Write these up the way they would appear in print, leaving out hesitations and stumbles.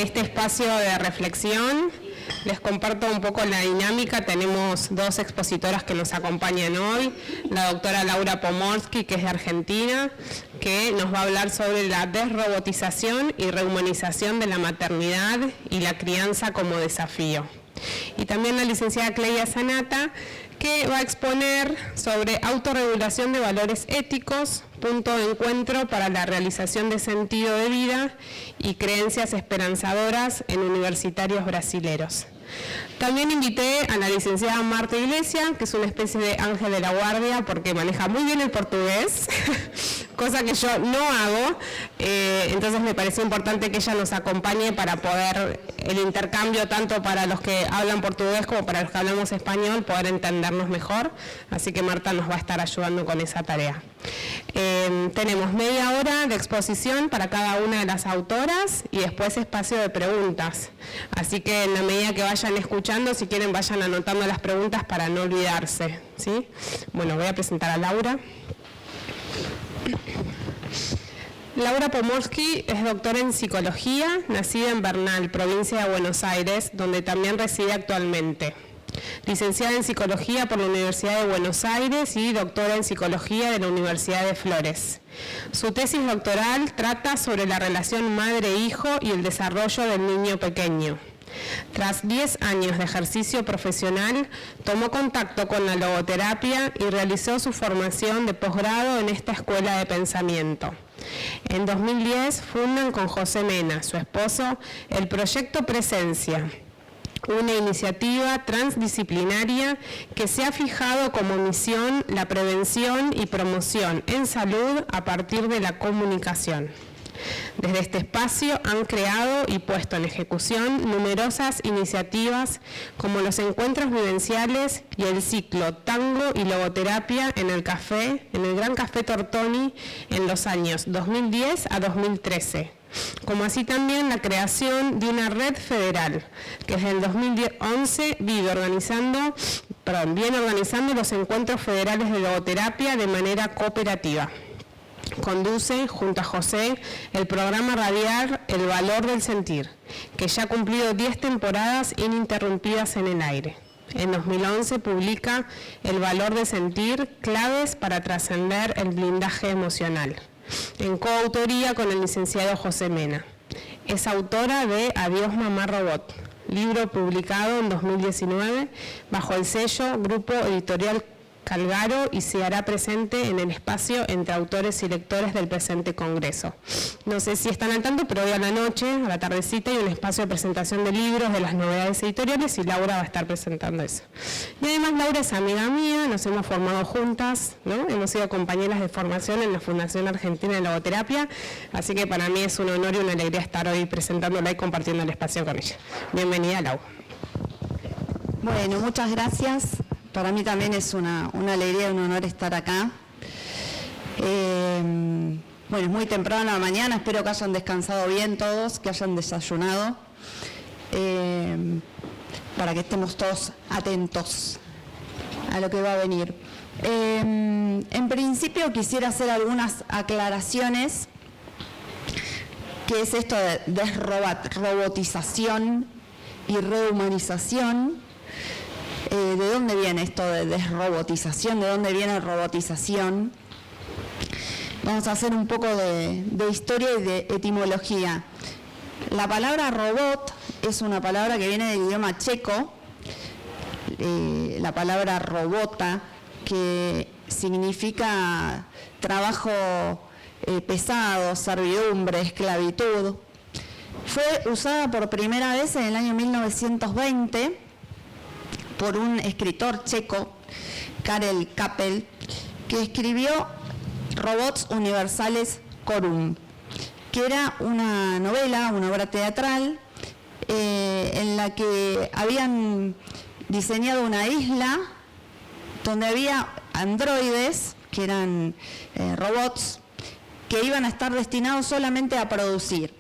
este espacio de reflexión. Les comparto un poco la dinámica. Tenemos dos expositoras que nos acompañan hoy. La doctora Laura Pomorsky, que es de Argentina, que nos va a hablar sobre la desrobotización y rehumanización de la maternidad y la crianza como desafío. Y también la licenciada Cleia Sanata, que va a exponer sobre autorregulación de valores éticos, punto de encuentro para la realización de sentido de vida y creencias esperanzadoras en universitarios brasileros. También invité a la licenciada Marta Iglesias, que es una especie de ángel de la guardia porque maneja muy bien el portugués, cosa que yo no hago, entonces me pareció importante que ella nos acompañe para poder el intercambio tanto para los que hablan portugués como para los que hablamos español, poder entendernos mejor, así que Marta nos va a estar ayudando con esa tarea. Tenemos media hora de exposición para cada una de las autoras y después espacio de preguntas, así que en la medida que vayan escuchando, si quieren vayan anotando las preguntas para no olvidarse, ¿sí? Bueno, voy a presentar a Laura. Laura Pomorsky es doctora en psicología, nacida en Bernal, provincia de Buenos Aires, donde también reside actualmente. Licenciada en psicología por la Universidad de Buenos Aires y doctora en psicología de la Universidad de Flores. Su tesis doctoral trata sobre la relación madre-hijo y el desarrollo del niño pequeño. Tras 10 años de ejercicio profesional, tomó contacto con la logoterapia y realizó su formación de posgrado en esta escuela de pensamiento. En 2010 fundan con José Mena, su esposo, el proyecto Presencia, una iniciativa transdisciplinaria que se ha fijado como misión la prevención y promoción en salud a partir de la comunicación. Desde este espacio han creado y puesto en ejecución numerosas iniciativas como los encuentros vivenciales y el ciclo Tango y Logoterapia en el Gran Café Tortoni en los años 2010 a 2013. Como así también la creación de una red federal que desde el 2011 viene organizando los encuentros federales de logoterapia de manera cooperativa. Conduce, junto a José, el programa radial El Valor del Sentir, que ya ha cumplido 10 temporadas ininterrumpidas en el aire. En 2011 publica El Valor del Sentir, claves para trascender el blindaje emocional, en coautoría con el licenciado José Mena. Es autora de Adiós Mamá Robot, libro publicado en 2019 bajo el sello Grupo Editorial Calgaro y se hará presente en el espacio entre autores y lectores del presente congreso. No sé si están al tanto, pero hoy a la noche, a la tardecita, hay un espacio de presentación de libros, de las novedades editoriales y Laura va a estar presentando eso. Y además Laura es amiga mía, nos hemos formado juntas, ¿no? Hemos sido compañeras de formación en la Fundación Argentina de Logoterapia, así que para mí es un honor y una alegría estar hoy presentándola y compartiendo el espacio con ella. Bienvenida, Laura. Bueno, muchas gracias. Para mí también es una alegría y un honor estar acá. Bueno, es muy temprano en la mañana, espero que hayan descansado bien todos, que hayan desayunado, para que estemos todos atentos a lo que va a venir. En principio quisiera hacer algunas aclaraciones. ¿Qué es esto de desrobotización y rehumanización? ¿De dónde viene esto de desrobotización? ¿De dónde viene robotización? Vamos a hacer un poco de historia y de etimología. La palabra robot es una palabra que viene del idioma checo, la palabra robota, que significa trabajo pesado, servidumbre, esclavitud. Fue usada por primera vez en el año 1920 por un escritor checo, Karel Capel, que escribió Robots Universales Corum, que era una novela, una obra teatral, en la que habían diseñado una isla donde había androides, que eran robots, que iban a estar destinados solamente a producir.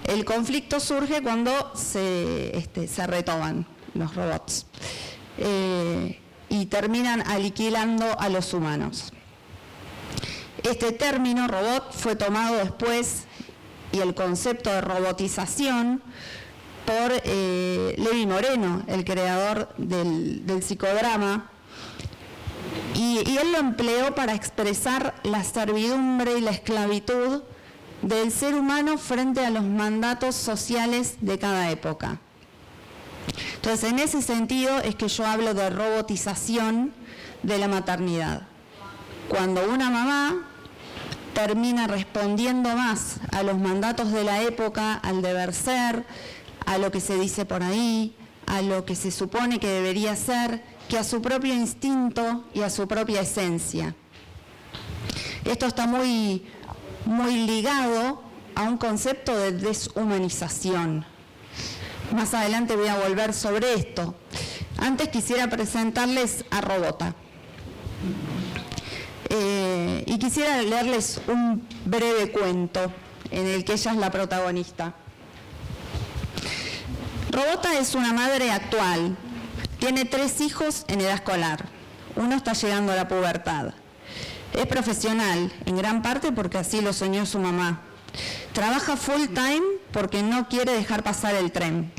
El conflicto surge cuando se retoman los robots y terminan aniquilando a los humanos. Este término robot fue tomado después y el concepto de robotización por Levi Moreno, el creador del psicodrama, y él lo empleó para expresar la servidumbre y la esclavitud del ser humano frente a los mandatos sociales de cada época. Entonces, en ese sentido es que yo hablo de robotización de la maternidad. Cuando una mamá termina respondiendo más a los mandatos de la época, al deber ser, a lo que se dice por ahí, a lo que se supone que debería ser, que a su propio instinto y a su propia esencia. Esto está muy ligado a un concepto de deshumanización. Más adelante voy a volver sobre esto. Antes quisiera presentarles a Robota. Y quisiera leerles un breve cuento en el que ella es la protagonista. Robota es una madre actual. Tiene 3 hijos en edad escolar. Uno está llegando a la pubertad. Es profesional, en gran parte porque así lo soñó su mamá. Trabaja full time porque no quiere dejar pasar el tren.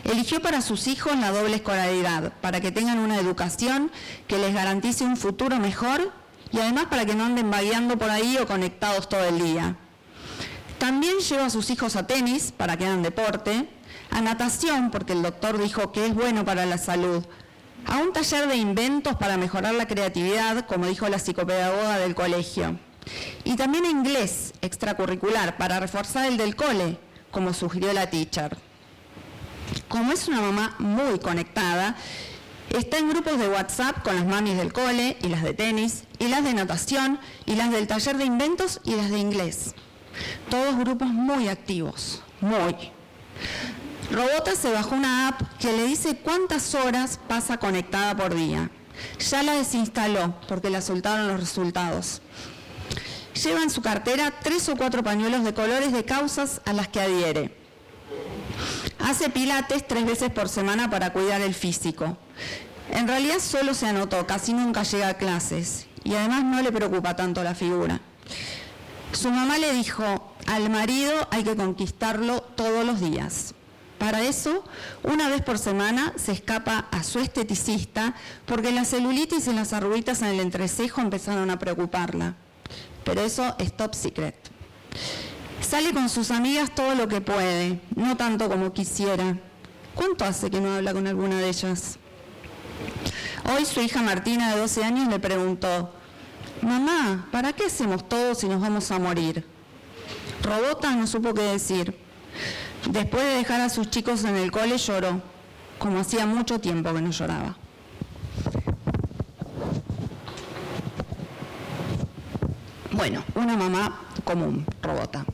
Eligió para sus hijos la doble escolaridad, para que tengan una educación que les garantice un futuro mejor y además para que no anden vagueando por ahí o conectados todo el día. También lleva a sus hijos a tenis, para que hagan deporte, a natación, porque el doctor dijo que es bueno para la salud, a un taller de inventos para mejorar la creatividad, como dijo la psicopedagoga del colegio, y también a inglés extracurricular, para reforzar el del cole, como sugirió la teacher. Como es una mamá muy conectada, está en grupos de WhatsApp con las mamis del cole y las de tenis, y las de natación, y las del taller de inventos y las de inglés. Todos grupos muy activos, muy. Robota se bajó una app que le dice cuántas horas pasa conectada por día. Ya la desinstaló porque le soltaron los resultados. Lleva en su cartera 3 o 4 pañuelos de colores de causas a las que adhiere. Hace pilates 3 veces por semana para cuidar el físico. En realidad solo se anotó, casi nunca llega a clases y además no le preocupa tanto la figura. Su mamá le dijo, al marido hay que conquistarlo todos los días. Para eso, una vez por semana se escapa a su esteticista porque la celulitis y las arruguitas en el entrecejo empezaron a preocuparla. Pero eso es top secret. Sale con sus amigas todo lo que puede, no tanto como quisiera. ¿Cuánto hace que no habla con alguna de ellas? Hoy su hija Martina, de 12 años, le preguntó, mamá, ¿para qué hacemos todo si nos vamos a morir? Robota no supo qué decir. Después de dejar a sus chicos en el cole lloró, como hacía mucho tiempo que no lloraba. Bueno, una mamá común, Robota,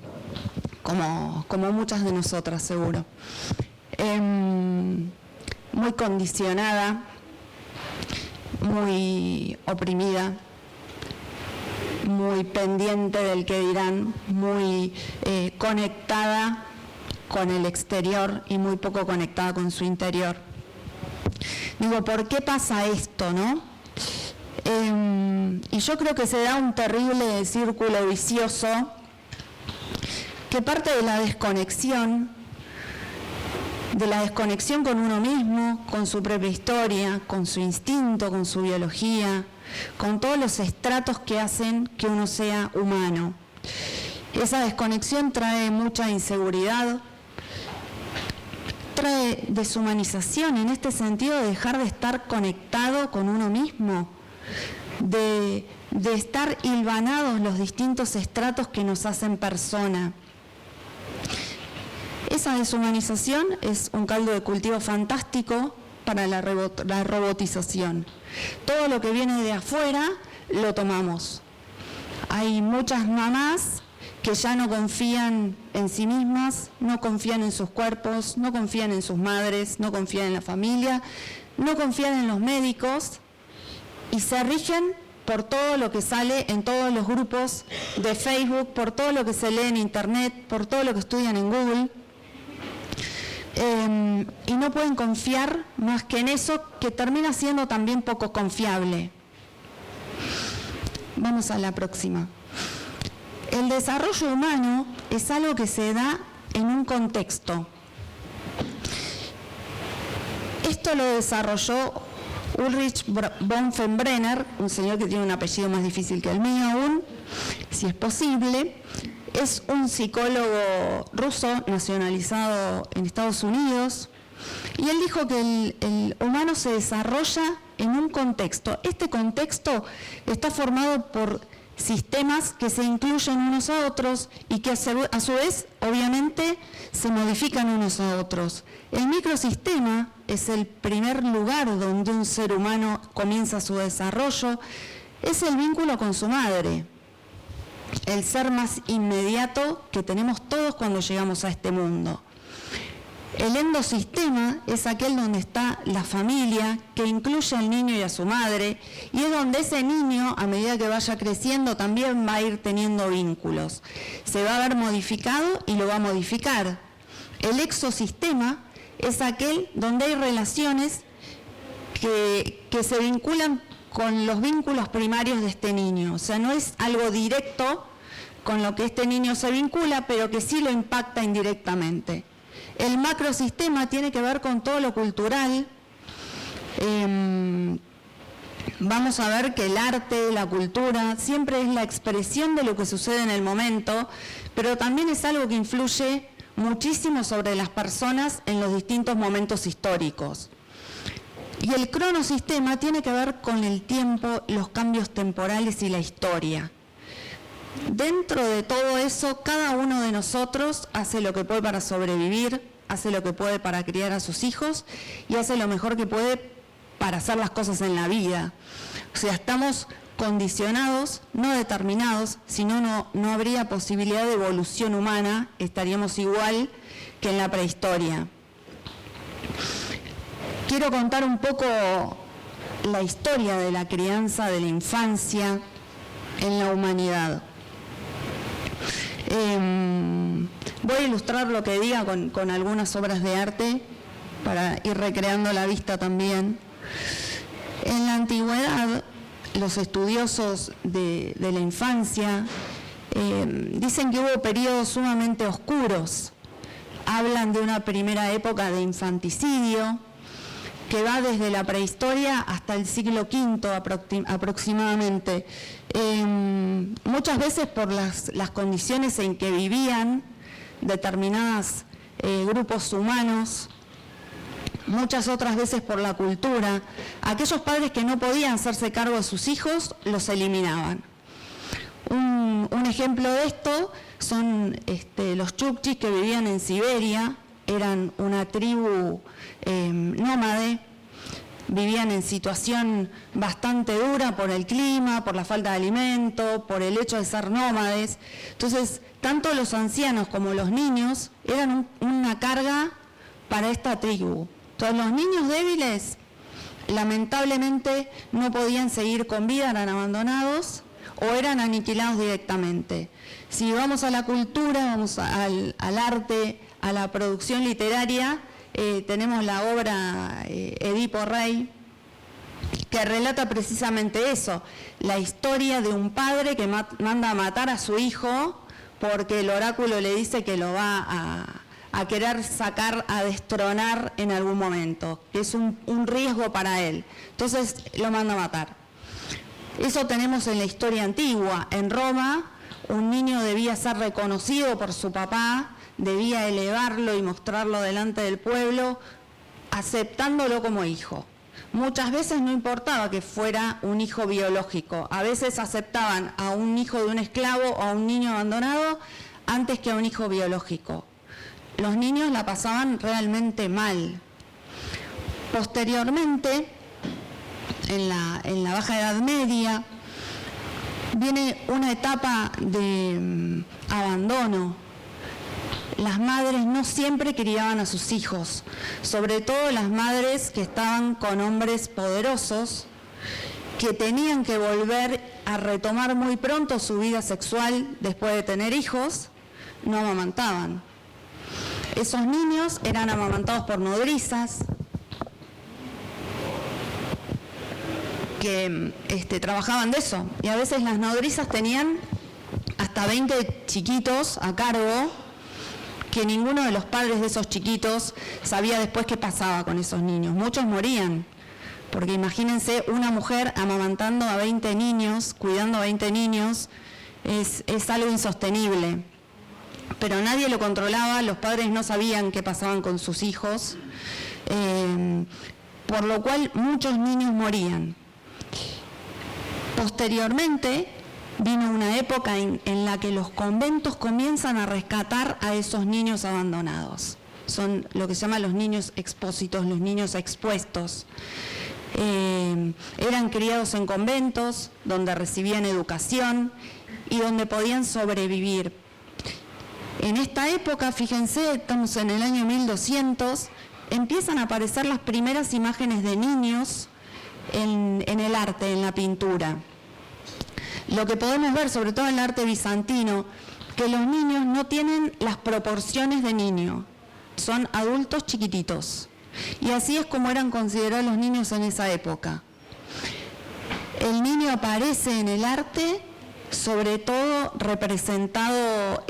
como muchas de nosotras seguro. Muy condicionada, muy oprimida, muy pendiente del que dirán, muy conectada con el exterior y muy poco conectada con su interior. Digo, ¿por qué pasa esto, no? Y yo creo que se da un terrible círculo vicioso que parte de la desconexión con uno mismo, con su propia historia, con su instinto, con su biología, con todos los estratos que hacen que uno sea humano. Esa desconexión trae mucha inseguridad, trae deshumanización, en este sentido de dejar de estar conectado con uno mismo, de estar hilvanados los distintos estratos que nos hacen persona. Esa deshumanización es un caldo de cultivo fantástico para la robotización. Todo lo que viene de afuera lo tomamos. Hay muchas mamás que ya no confían en sí mismas, no confían en sus cuerpos, no confían en sus madres, no confían en la familia, no confían en los médicos y se rigen por todo lo que sale en todos los grupos de Facebook, por todo lo que se lee en Internet, por todo lo que estudian en Google. Y no pueden confiar más que en eso, que termina siendo también poco confiable. Vamos a la próxima. El desarrollo humano es algo que se da en un contexto. Esto lo desarrolló Ulrich Bronfenbrenner, un señor que tiene un apellido más difícil que el mío aún, si es posible. Es un psicólogo ruso nacionalizado en Estados Unidos, y él dijo que el humano se desarrolla en un contexto. Este contexto está formado por sistemas que se incluyen unos a otros y que a su vez, obviamente, se modifican unos a otros. El microsistema es el primer lugar donde un ser humano comienza su desarrollo, es el vínculo con su madre, el ser más inmediato que tenemos todos cuando llegamos a este mundo. El endosistema es aquel donde está la familia, que incluye al niño y a su madre, y es donde ese niño, a medida que vaya creciendo, también va a ir teniendo vínculos. Se va a ver modificado y lo va a modificar. El exosistema es aquel donde hay relaciones que se vinculan con los vínculos primarios de este niño. O sea, no es algo directo con lo que este niño se vincula, pero que sí lo impacta indirectamente. El macrosistema tiene que ver con todo lo cultural. Vamos a ver que el arte, la cultura, siempre es la expresión de lo que sucede en el momento, pero también es algo que influye muchísimo sobre las personas en los distintos momentos históricos. Y el cronosistema tiene que ver con el tiempo, los cambios temporales y la historia. Dentro de todo eso, cada uno de nosotros hace lo que puede para sobrevivir, hace lo que puede para criar a sus hijos y hace lo mejor que puede para hacer las cosas en la vida. O sea, estamos condicionados, no determinados, si no, no habría posibilidad de evolución humana, estaríamos igual que en la prehistoria. Quiero contar un poco la historia de la crianza, de la infancia en la humanidad. Voy a ilustrar lo que diga con algunas obras de arte para ir recreando la vista también. En la antigüedad, los estudiosos de la infancia dicen que hubo periodos sumamente oscuros. Hablan de una primera época de infanticidio que va desde la prehistoria hasta el siglo V aproximadamente. Muchas veces por las condiciones en que vivían determinados grupos humanos, muchas otras veces por la cultura. Aquellos padres que no podían hacerse cargo de sus hijos, los eliminaban. Un ejemplo de esto son los chukchis que vivían en Siberia, eran una tribu nómade, vivían en situación bastante dura por el clima, por la falta de alimento, por el hecho de ser nómades. Entonces, tanto los ancianos como los niños eran una carga para esta tribu. Entonces, los niños débiles, lamentablemente, no podían seguir con vida, eran abandonados o eran aniquilados directamente. Si vamos a la cultura, vamos al arte, a la producción literaria, tenemos la obra Edipo Rey, que relata precisamente eso, la historia de un padre que manda a matar a su hijo porque el oráculo le dice que lo va a querer sacar, a destronar en algún momento, que es un riesgo para él. Entonces lo manda a matar. Eso tenemos en la historia antigua. En Roma, un niño debía ser reconocido por su papá, debía elevarlo y mostrarlo delante del pueblo, aceptándolo como hijo. Muchas veces no importaba que fuera un hijo biológico, a veces aceptaban a un hijo de un esclavo o a un niño abandonado antes que a un hijo biológico. Los niños la pasaban realmente mal. Posteriormente, en la Baja Edad Media, viene una etapa de abandono. Las madres no siempre criaban a sus hijos, sobre todo las madres que estaban con hombres poderosos, que tenían que volver a retomar muy pronto su vida sexual después de tener hijos, no amamantaban. Esos niños eran amamantados por nodrizas que trabajaban de eso, y a veces las nodrizas tenían hasta hasta 20 chiquitos a cargo, que ninguno de los padres de esos chiquitos sabía después qué pasaba con esos niños. Muchos morían, porque imagínense una mujer amamantando a 20 niños, cuidando a 20 niños, es algo insostenible. Pero nadie lo controlaba, los padres no sabían qué pasaban con sus hijos, por lo cual muchos niños morían. Posteriormente vino una época en la que los conventos comienzan a rescatar a esos niños abandonados. Son lo que se llama los niños expósitos, los niños expuestos. Eran criados en conventos, donde recibían educación y donde podían sobrevivir. En esta época, fíjense, estamos en el año 1200, empiezan a aparecer las primeras imágenes de niños en el arte, en la pintura. Lo que podemos ver, sobre todo en el arte bizantino, que los niños no tienen las proporciones de niño, son adultos chiquititos. Y así es como eran considerados los niños en esa época. El niño aparece en el arte, sobre todo representado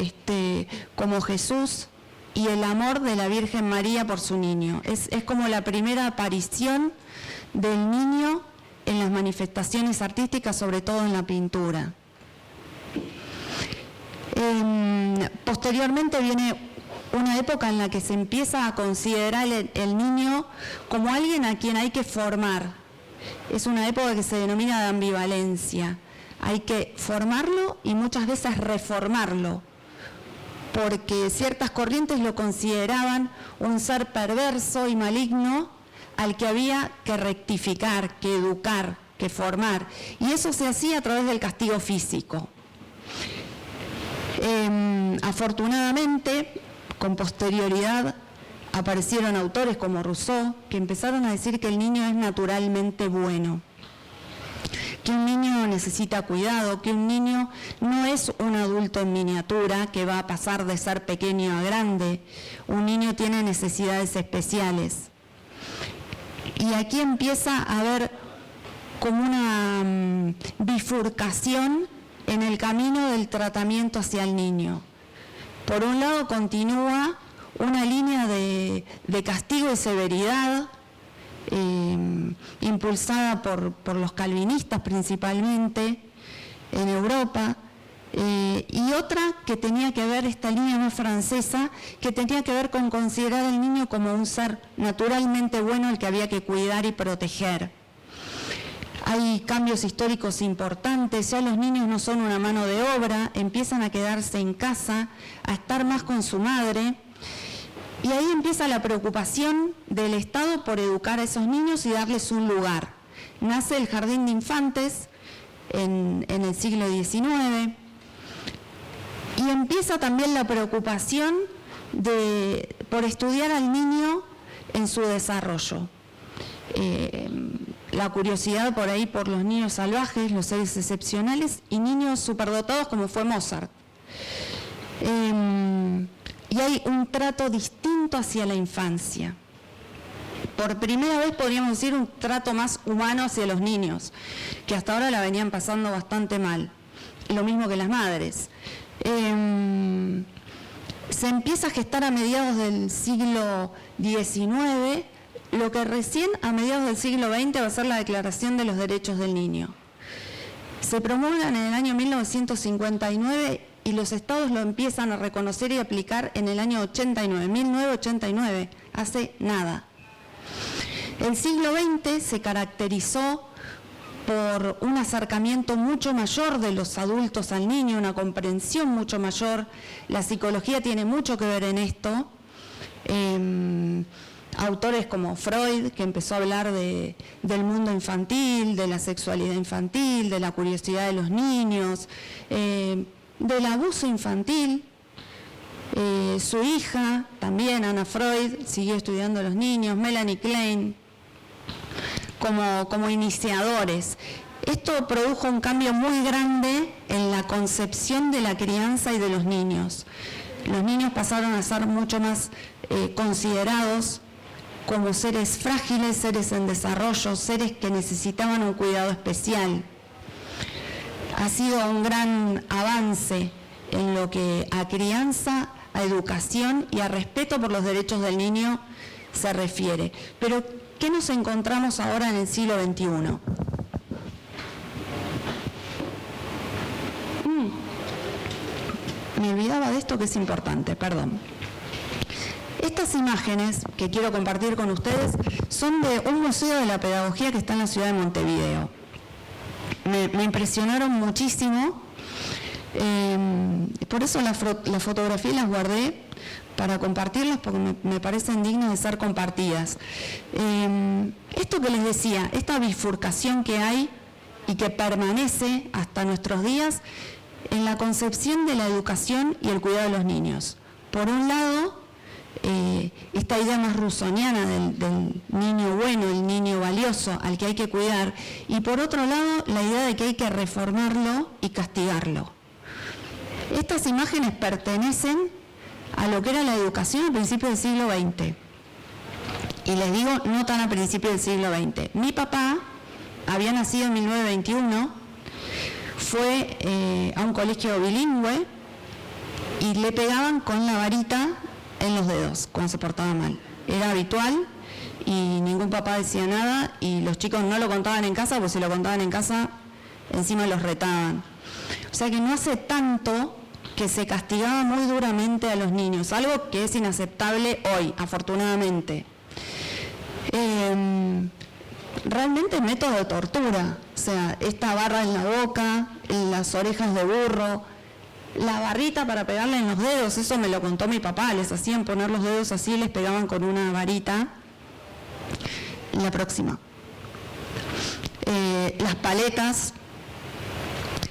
como Jesús y el amor de la Virgen María por su niño. Es como la primera aparición del niño en las manifestaciones artísticas, sobre todo en la pintura. Posteriormente viene una época en la que se empieza a considerar el niño como alguien a quien hay que formar. Es una época que se denomina de ambivalencia. Hay que formarlo y muchas veces reformarlo, porque ciertas corrientes lo consideraban un ser perverso y maligno al que había que rectificar, que educar, que formar. Y eso se hacía a través del castigo físico. Afortunadamente, con posterioridad, aparecieron autores como Rousseau, que empezaron a decir que el niño es naturalmente bueno, que un niño necesita cuidado, que un niño no es un adulto en miniatura que va a pasar de ser pequeño a grande. Un niño tiene necesidades especiales. Y aquí empieza a haber como una bifurcación en el camino del tratamiento hacia el niño. Por un lado continúa una línea de castigo y severidad, impulsada por los calvinistas principalmente en Europa, y otra que tenía que ver, esta línea más francesa, que tenía que ver con considerar al niño como un ser naturalmente bueno al que había que cuidar y proteger. Hay cambios históricos importantes, ya los niños no son una mano de obra, empiezan a quedarse en casa, a estar más con su madre, y ahí empieza la preocupación del Estado por educar a esos niños y darles un lugar. Nace el Jardín de Infantes en el siglo XIX, y empieza también la preocupación por estudiar al niño en su desarrollo. La curiosidad por ahí por los niños salvajes, los seres excepcionales y niños superdotados como fue Mozart. Y hay un trato distinto hacia la infancia. Por primera vez podríamos decir un trato más humano hacia los niños, que hasta ahora la venían pasando bastante mal, lo mismo que las madres. Se empieza a gestar a mediados del siglo XIX, lo que recién a mediados del siglo XX va a ser la Declaración de los Derechos del Niño. Se promulgan en el año 1959 y los estados lo empiezan a reconocer y aplicar en el año 1989, hace nada. El siglo XX se caracterizó por un acercamiento mucho mayor de los adultos al niño, una comprensión mucho mayor. La psicología tiene mucho que ver en esto. Autores como Freud, que empezó a hablar del mundo infantil, de la sexualidad infantil, de la curiosidad de los niños, del abuso infantil. Su hija, también Anna Freud, siguió estudiando a los niños, Melanie Klein, como iniciadores. Esto produjo un cambio muy grande en la concepción de la crianza y de los niños. Los niños pasaron a ser mucho más considerados como seres frágiles, seres en desarrollo, seres que necesitaban un cuidado especial. Ha sido un gran avance en lo que a crianza, a educación y a respeto por los derechos del niño se refiere. Pero, ¿qué nos encontramos ahora en el siglo XXI? Me olvidaba de esto que es importante, perdón. Estas imágenes que quiero compartir con ustedes son de un museo de la pedagogía que está en la ciudad de Montevideo. Me impresionaron muchísimo, por eso las fotografías las guardé para compartirlas porque me parecen dignas de ser compartidas. Esto que les decía, esta bifurcación que hay y que permanece hasta nuestros días en la concepción de la educación y el cuidado de los niños. Por un lado, esta idea más rusoniana del niño bueno, el niño valioso, al que hay que cuidar, y por otro lado, la idea de que hay que reformarlo y castigarlo. Estas imágenes pertenecen a lo que era la educación a principios del siglo XX. Y les digo, no tan a principios del siglo XX. Mi papá había nacido en 1921, fue a un colegio bilingüe y le pegaban con la varita en los dedos cuando se portaba mal. Era habitual y ningún papá decía nada y los chicos no lo contaban en casa, porque si lo contaban en casa encima los retaban. O sea que no hace tanto que se castigaba muy duramente a los niños, algo que es inaceptable hoy, afortunadamente. Realmente método de tortura, o sea, esta barra en la boca, en las orejas de burro, la barrita para pegarle en los dedos, eso me lo contó mi papá, les hacían poner los dedos así, les pegaban con una varita. La próxima. Las paletas,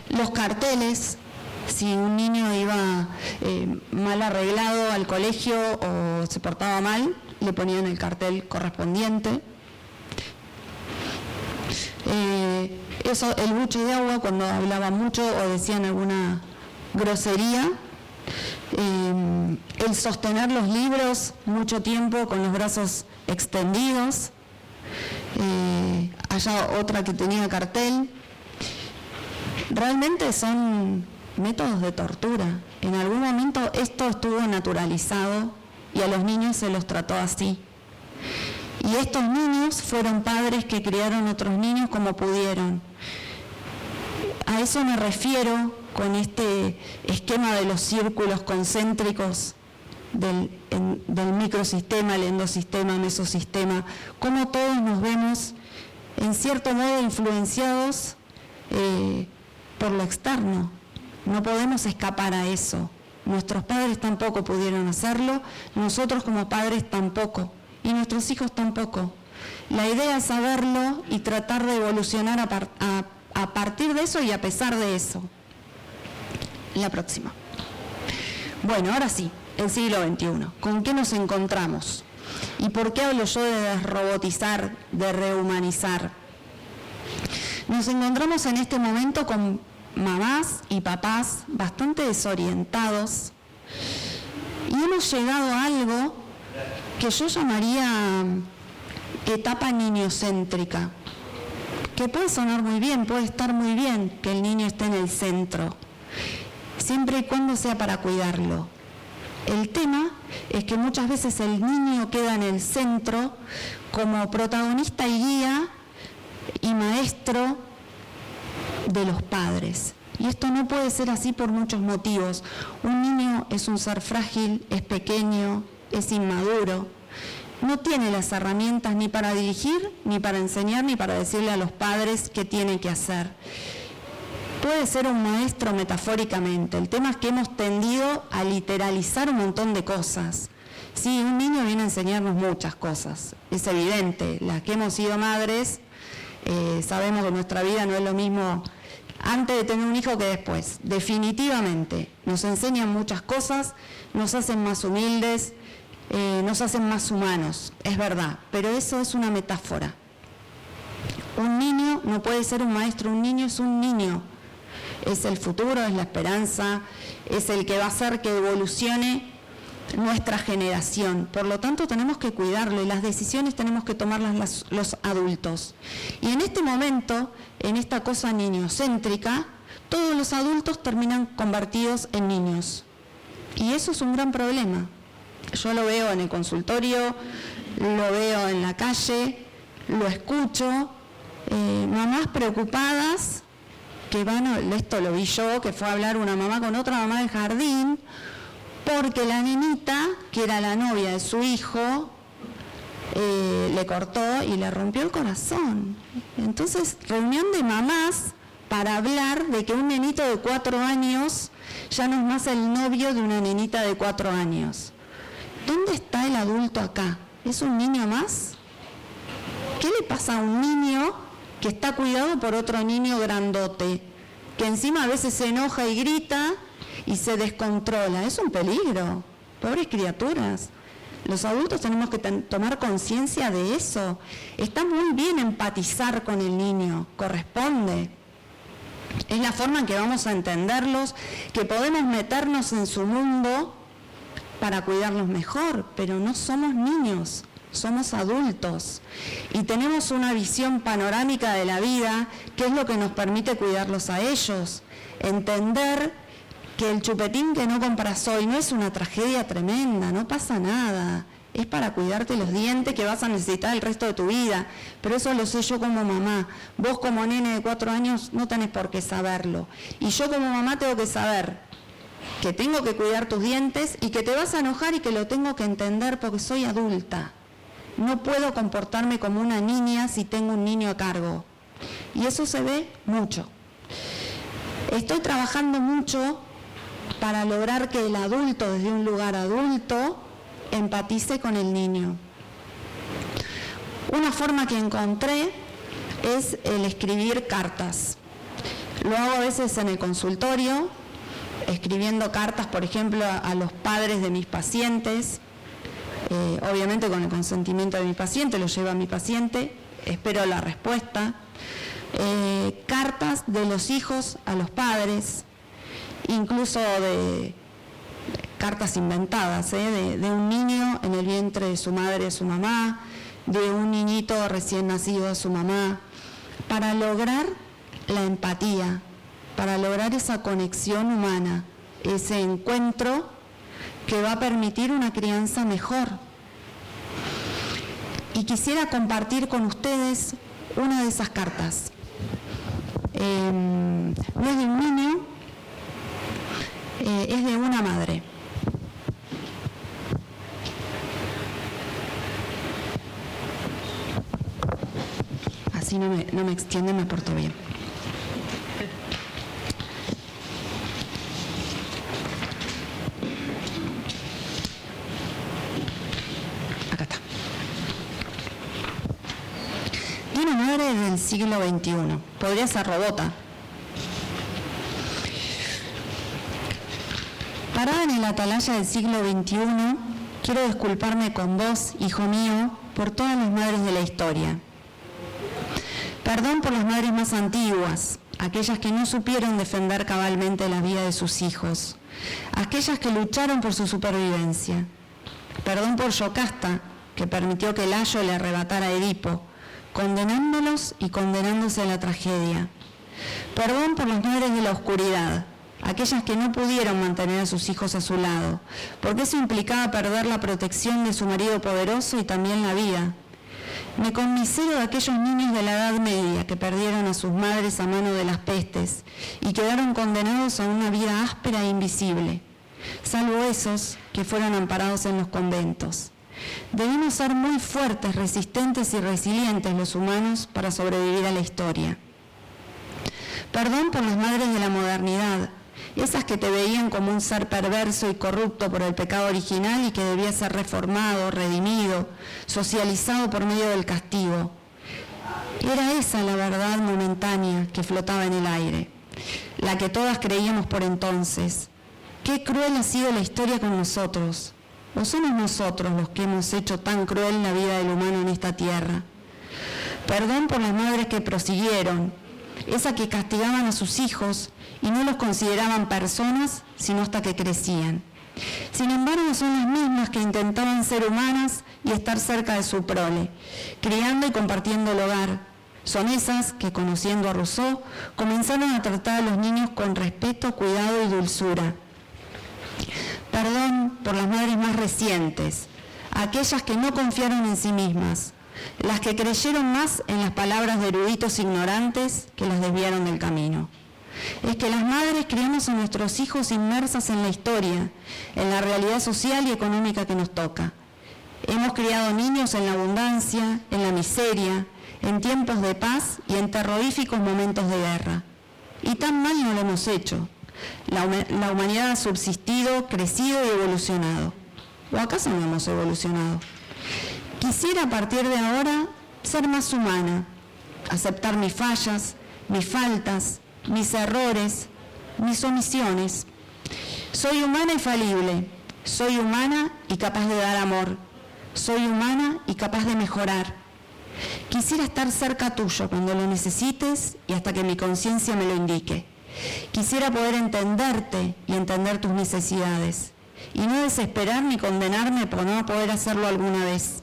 los carteles, si un niño iba mal arreglado al colegio o se portaba mal, le ponían el cartel correspondiente. Eso, el buche de agua cuando hablaba mucho o decían alguna grosería, el sostener los libros mucho tiempo con los brazos extendidos, allá otra que tenía cartel. Realmente son métodos de tortura. En algún momento esto estuvo naturalizado y a los niños se los trató así. Y estos niños fueron padres que criaron otros niños como pudieron. A eso me refiero con este esquema de los círculos concéntricos del microsistema, el endosistema, el mesosistema, cómo todos nos vemos en cierto modo influenciados por lo externo. No podemos escapar a eso. Nuestros padres tampoco pudieron hacerlo, nosotros como padres tampoco. Y nuestros hijos tampoco. La idea es saberlo y tratar de evolucionar a partir de eso y a pesar de eso. La próxima. Bueno, ahora sí, el siglo XXI. ¿Con qué nos encontramos? ¿Y por qué hablo yo de desrobotizar, de rehumanizar? Nos encontramos en este momento con mamás y papás bastante desorientados y hemos llegado a algo que yo llamaría etapa niñocéntrica, que puede sonar muy bien, puede estar muy bien que el niño esté en el centro, siempre y cuando sea para cuidarlo. El tema es que muchas veces el niño queda en el centro como protagonista y guía y maestro de los padres. Y esto no puede ser así por muchos motivos. Un niño es un ser frágil, es pequeño, es inmaduro, no tiene las herramientas ni para dirigir, ni para enseñar, ni para decirle a los padres qué tiene que hacer. Puede ser un maestro metafóricamente, el tema es que hemos tendido a literalizar un montón de cosas. Sí, un niño viene a enseñarnos muchas cosas, es evidente, las que hemos sido madres, sabemos que nuestra vida no es lo mismo antes de tener un hijo que después, definitivamente. Nos enseñan muchas cosas, nos hacen más humildes, nos hacen más humanos, es verdad, pero eso es una metáfora. Un niño no puede ser un maestro, un niño es un niño, es el futuro, es la esperanza, es el que va a hacer que evolucione nuestra generación. Por lo tanto, tenemos que cuidarlo y las decisiones tenemos que tomarlas los adultos. Y en este momento, en esta cosa niñocéntrica, todos los adultos terminan convertidos en niños. Y eso es un gran problema. Yo lo veo en el consultorio, lo veo en la calle, lo escucho, mamás preocupadas que esto lo vi yo, que fue a hablar una mamá con otra mamá del jardín, porque la nenita, que era la novia de su hijo, le cortó y le rompió el corazón. Entonces, reunión de mamás para hablar de que un nenito de 4 años ya no es más el novio de una nenita de 4 años. ¿Dónde está el adulto acá? ¿Es un niño más? ¿Qué le pasa a un niño que está cuidado por otro niño grandote, que encima a veces se enoja y grita y se descontrola? Es un peligro, pobres criaturas. Los adultos tenemos que tomar conciencia de eso. Está muy bien empatizar con el niño, corresponde. Es la forma en que vamos a entenderlos, que podemos meternos en su mundo para cuidarlos mejor, pero no somos niños, somos adultos y tenemos una visión panorámica de la vida, que es lo que nos permite cuidarlos a ellos. Entender que el chupetín que no compras hoy no es una tragedia tremenda, no pasa nada. Es para cuidarte los dientes que vas a necesitar el resto de tu vida. Pero eso lo sé yo como mamá. Vos como nene de 4 años no tenés por qué saberlo. Y yo como mamá tengo que saber que tengo que cuidar tus dientes y que te vas a enojar y que lo tengo que entender porque soy adulta. No puedo comportarme como una niña si tengo un niño a cargo. Y eso se ve mucho. Estoy trabajando mucho para lograr que el adulto, desde un lugar adulto, empatice con el niño. Una forma que encontré es el escribir cartas. Lo hago a veces en el consultorio, escribiendo cartas, por ejemplo, a los padres de mis pacientes, obviamente con el consentimiento de mi paciente, lo llevo a mi paciente, espero la respuesta. Cartas de los hijos a los padres, incluso de cartas inventadas, de un niño en el vientre de su madre, de su mamá, de un niñito recién nacido de su mamá, para lograr la empatía, para lograr esa conexión humana, ese encuentro que va a permitir una crianza mejor. Y quisiera compartir con ustedes una de esas cartas. No es de un niño, es de una madre. Así no me extiende, me porto bien. Acá está. De una madre del siglo XXI. Podría ser robota. Parada en el atalaya del siglo XXI, quiero disculparme con vos, hijo mío, por todas las madres de la historia. Perdón por las madres más antiguas, aquellas que no supieron defender cabalmente la vida de sus hijos, aquellas que lucharon por su supervivencia. Perdón por Yocasta, que permitió que Layo le arrebatara a Edipo, condenándolos y condenándose a la tragedia. Perdón por las madres de la oscuridad, aquellas que no pudieron mantener a sus hijos a su lado, porque eso implicaba perder la protección de su marido poderoso y también la vida. Me conmisero de aquellos niños de la Edad Media que perdieron a sus madres a mano de las pestes y quedaron condenados a una vida áspera e invisible, salvo esos que fueron amparados en los conventos. Debemos ser muy fuertes, resistentes y resilientes los humanos para sobrevivir a la historia. Perdón por las madres de la modernidad, esas que te veían como un ser perverso y corrupto por el pecado original y que debía ser reformado, redimido, socializado por medio del castigo. Era esa la verdad momentánea que flotaba en el aire, la que todas creíamos por entonces. Qué cruel ha sido la historia con nosotros. ¿O somos nosotros los que hemos hecho tan cruel la vida del humano en esta tierra? Perdón por las madres que prosiguieron, esas que castigaban a sus hijos y no los consideraban personas, sino hasta que crecían. Sin embargo, son las mismas que intentaban ser humanas y estar cerca de su prole, criando y compartiendo el hogar, Son esas que, conociendo a Rousseau, comenzaron a tratar a los niños con respeto, cuidado y dulzura. Perdón por las madres más recientes, aquellas que no confiaron en sí mismas, las que creyeron más en las palabras de eruditos ignorantes que las desviaron del camino. Es que las madres criamos a nuestros hijos inmersas en la historia, en la realidad social y económica que nos toca. Hemos criado niños en la abundancia, en la miseria, en tiempos de paz y en terroríficos momentos de guerra. Y tan mal no lo hemos hecho. La humanidad ha subsistido, crecido y evolucionado. ¿O acaso no hemos evolucionado? Quisiera a partir de ahora ser más humana, aceptar mis fallas, mis faltas, mis errores, mis omisiones. Soy humana y falible, soy humana y capaz de dar amor, soy humana y capaz de mejorar. Quisiera estar cerca tuyo cuando lo necesites y hasta que mi conciencia me lo indique. Quisiera poder entenderte y entender tus necesidades, y no desesperar ni condenarme por no poder hacerlo alguna vez.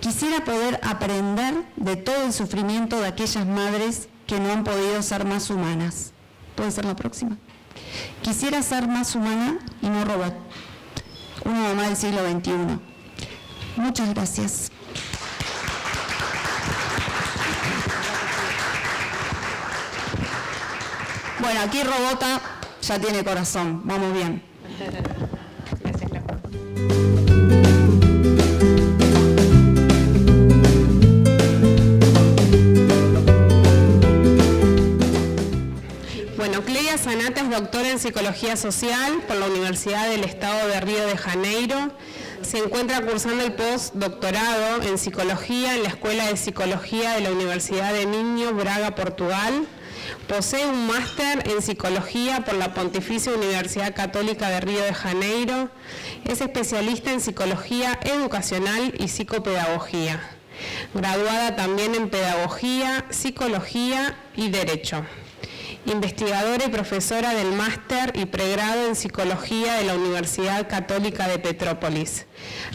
Quisiera poder aprender de todo el sufrimiento de aquellas madres que no han podido ser más humanas. ¿Puede ser la próxima? Quisiera ser más humana y no robot. Una mamá del siglo XXI. Muchas gracias. Bueno, aquí Robota ya tiene corazón. Vamos bien. Bueno, Clelia Zanata es doctora en Psicología Social por la Universidad del Estado de Río de Janeiro. Se encuentra cursando el postdoctorado en Psicología en la Escuela de Psicología de la Universidad de Minho, Braga, Portugal. Posee un máster en Psicología por la Pontificia Universidad Católica de Río de Janeiro. Es especialista en Psicología Educacional y Psicopedagogía. Graduada también en Pedagogía, Psicología y Derecho. Investigadora y profesora del máster y pregrado en Psicología de la Universidad Católica de Petrópolis.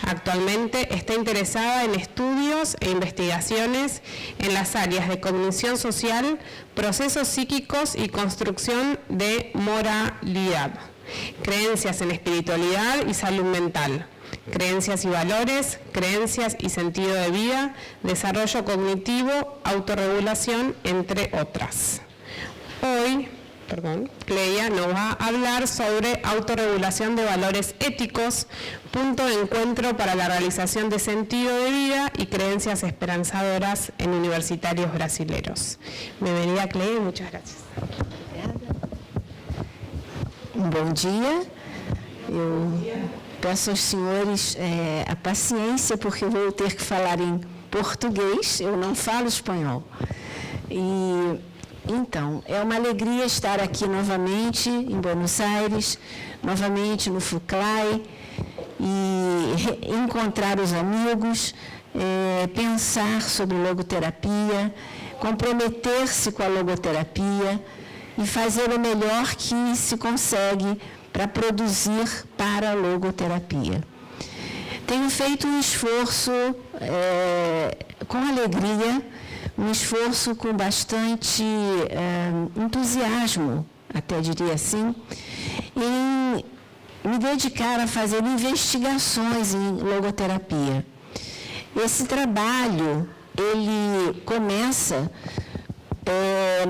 Actualmente está interesada en estudios e investigaciones en las áreas de cognición social, procesos psíquicos y construcción de moralidad, creencias en espiritualidad y salud mental, creencias y valores, creencias y sentido de vida, desarrollo cognitivo, autorregulación, entre otras. Hoy, Clelia nos va a hablar sobre autorregulación de valores éticos, punto de encuentro para la realización de sentido de vida y creencias esperanzadoras en universitarios brasileños. Bienvenida, Clelia, y muchas gracias. Bom dia. Eu peço aos senhores a paciência, porque eu vou ter que falar em português, eu não falo espanhol. Então, é uma alegria estar aqui novamente em Buenos Aires, novamente no FUCLAI, e encontrar os amigos, pensar sobre logoterapia, comprometer-se com a logoterapia e fazer o melhor que se consegue para produzir para a logoterapia. Tenho feito um esforço com alegria, um esforço com bastante entusiasmo, até diria assim, em me dedicar a fazer investigações em logoterapia. Esse trabalho, ele começa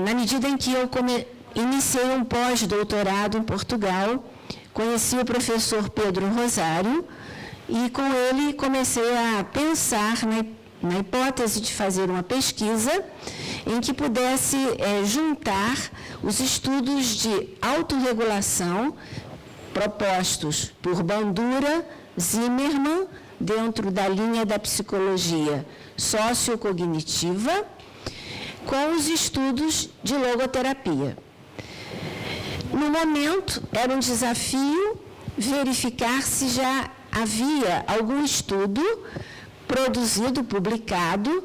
na medida em que eu iniciei um pós-doutorado em Portugal, conheci o professor Pedro Rosário e com ele comecei a pensar na hipótese de fazer uma pesquisa em que pudesse juntar os estudos de autorregulação propostos por Bandura, Zimmermann, dentro da linha da psicologia sociocognitiva, com os estudos de logoterapia. No momento, era um desafio verificar se já havia algum estudo produzido, publicado.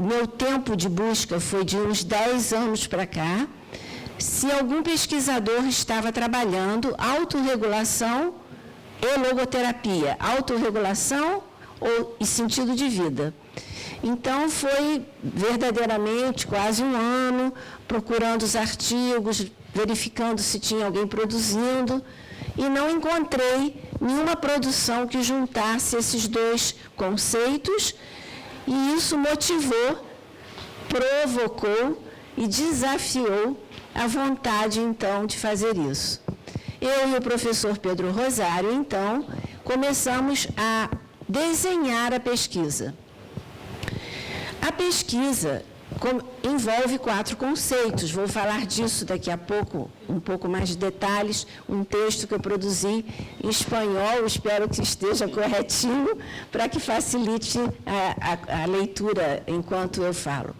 Meu tempo de busca foi de uns 10 anos para cá, se algum pesquisador estava trabalhando autorregulação e logoterapia, autorregulação e sentido de vida. Então, foi verdadeiramente quase um ano procurando os artigos, verificando se tinha alguém produzindo, e não encontrei nenhuma produção que juntasse esses dois conceitos, e isso motivou, provocou e desafiou a vontade, então, de fazer isso. Eu e o professor Pedro Rosário, então, começamos a desenhar a pesquisa. A pesquisa envolve 4 conceitos. Vou falar disso daqui a pouco, um pouco mais de detalhes, um texto que eu produzi em espanhol, espero que esteja corretinho, para que facilite a leitura enquanto eu falo.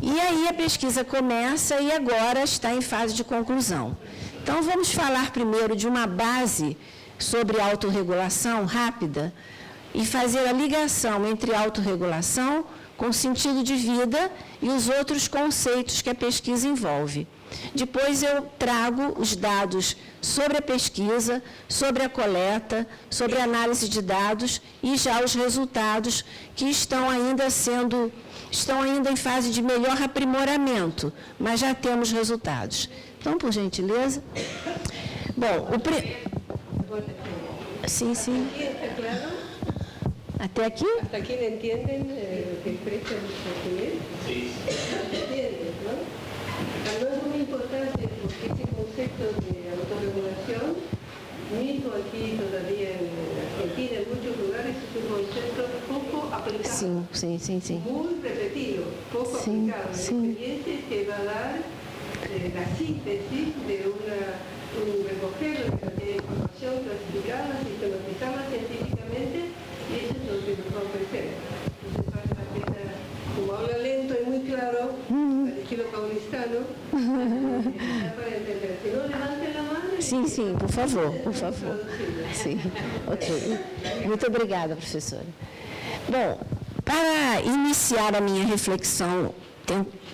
E aí a pesquisa começa e agora está em fase de conclusão. Então, vamos falar primeiro de uma base sobre autorregulação rápida e fazer a ligação entre autorregulação com sentido de vida e os outros conceitos que a pesquisa envolve. Depois eu trago os dados sobre a pesquisa, sobre a coleta, sobre a análise de dados e já os resultados que estão ainda em fase de melhor aprimoramento, mas já temos resultados. Então, por gentileza. Bom, Sim, sim. ¿Hasta aquí? ¿Hasta aquí le entienden lo que expresa el portugués? Sí. ¿Entienden, no? No es muy importante porque ese concepto de autorregulación, mismo aquí todavía en Argentina, en muchos lugares, es un concepto poco aplicado. Sí. Muy repetido, poco aplicado. La experiencia es que va a dar la síntesis de un recoger de una cantidad de información clasificada, sistematizada científicamente, y eso es lo que nos va a ofrecer. Entonces vale la pena, como habla lento y muy claro, al estilo paulistano, para entender. Si no, levanten la mano. Sim, por favor. Sim, ok. Muito obrigada, professora. Bom, para iniciar a minha reflexão,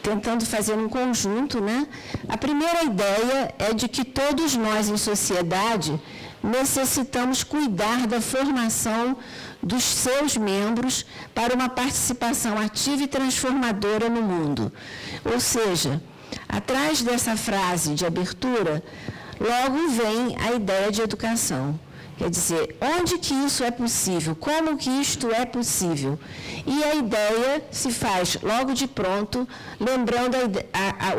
tentando fazer um conjunto, né? A primeira ideia é de que todos nós em sociedade necessitamos cuidar da formação dos seus membros para uma participação ativa e transformadora no mundo. Ou seja, atrás dessa frase de abertura, logo vem a ideia de educação. Quer dizer, onde que isso é possível? Como que isto é possível? E a ideia se faz logo de pronto, lembrando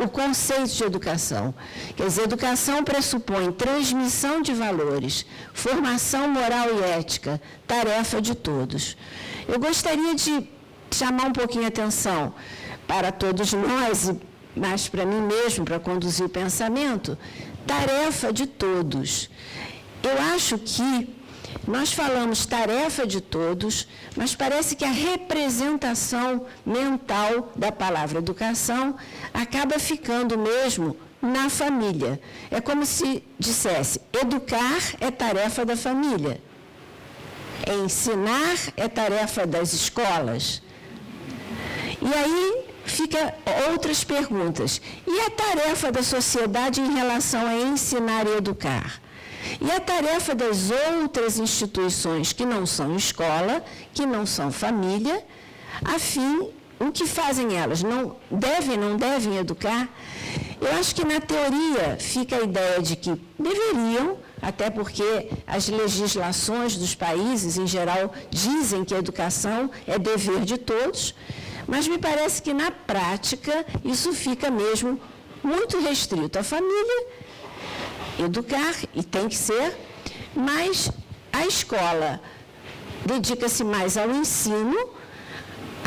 o conceito de educação. Quer dizer, educação pressupõe transmissão de valores, formação moral e ética, tarefa de todos. Eu gostaria de chamar um pouquinho a atenção para todos nós, mas para mim mesmo, para conduzir o pensamento, tarefa de todos. Eu acho que nós falamos tarefa de todos, mas parece que a representação mental da palavra educação acaba ficando mesmo na família. É como se dissesse, educar é tarefa da família, ensinar é tarefa das escolas. E aí fica outras perguntas. E a tarefa da sociedade em relação a ensinar e educar? E a tarefa das outras instituições que não são escola, que não são família, afim, o que fazem elas? Não devem educar? Eu acho que na teoria fica a ideia de que deveriam, até porque as legislações dos países, em geral, dizem que a educação é dever de todos, mas me parece que na prática isso fica mesmo muito restrito à família, educar, e tem que ser, mas a escola dedica-se mais ao ensino,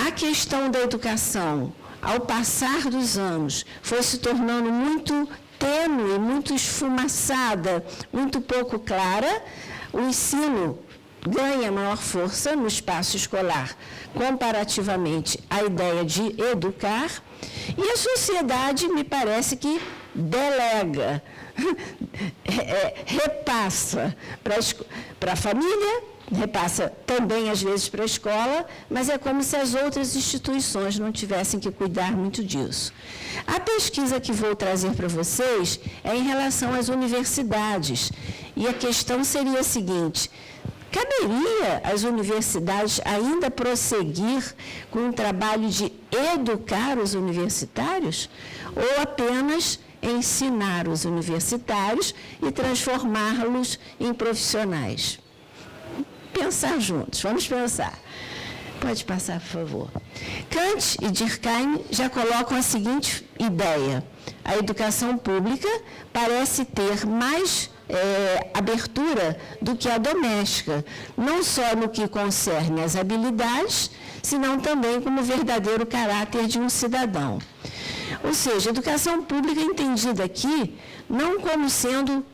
a questão da educação, ao passar dos anos, foi se tornando muito tênue, muito esfumaçada, muito pouco clara. O ensino ganha maior força no espaço escolar, comparativamente à ideia de educar, e a sociedade, me parece que delega, repassa para a família, repassa também às vezes para a escola, mas é como se as outras instituições não tivessem que cuidar muito disso. A pesquisa que vou trazer para vocês é em relação às universidades, e a questão seria a seguinte: Caberia às universidades ainda prosseguir com o trabalho de educar os universitários ou apenas ensinar os universitários e transformá-los em profissionais? Pensar juntos, vamos pensar. Pode passar, por favor. Kant e Durkheim já colocam a seguinte ideia: a educação pública parece ter mais abertura do que a doméstica, não só no que concerne as habilidades, senão também como verdadeiro caráter de um cidadão. Ou seja, a educação pública é entendida aqui não como sendo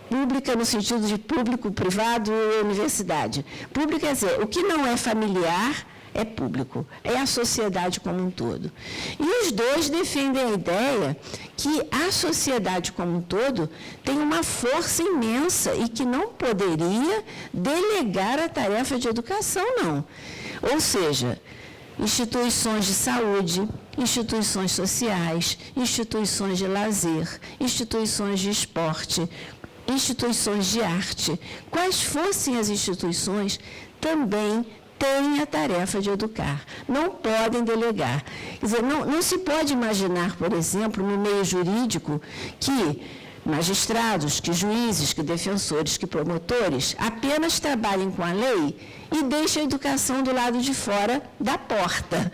pública no sentido de público, privado ou universidade. Pública quer dizer, o que não é familiar é público, é a sociedade como um todo. E os dois defendem a ideia que a sociedade como um todo tem uma força imensa e que não poderia delegar a tarefa de educação, não. Ou seja, instituições de saúde, instituições sociais, instituições de lazer, instituições de esporte, instituições de arte, quais fossem as instituições, também têm a tarefa de educar, não podem delegar. Quer dizer, não se pode imaginar, por exemplo, no meio jurídico, que magistrados, que juízes, que defensores, que promotores apenas trabalhem com a lei e deixem a educação do lado de fora da porta.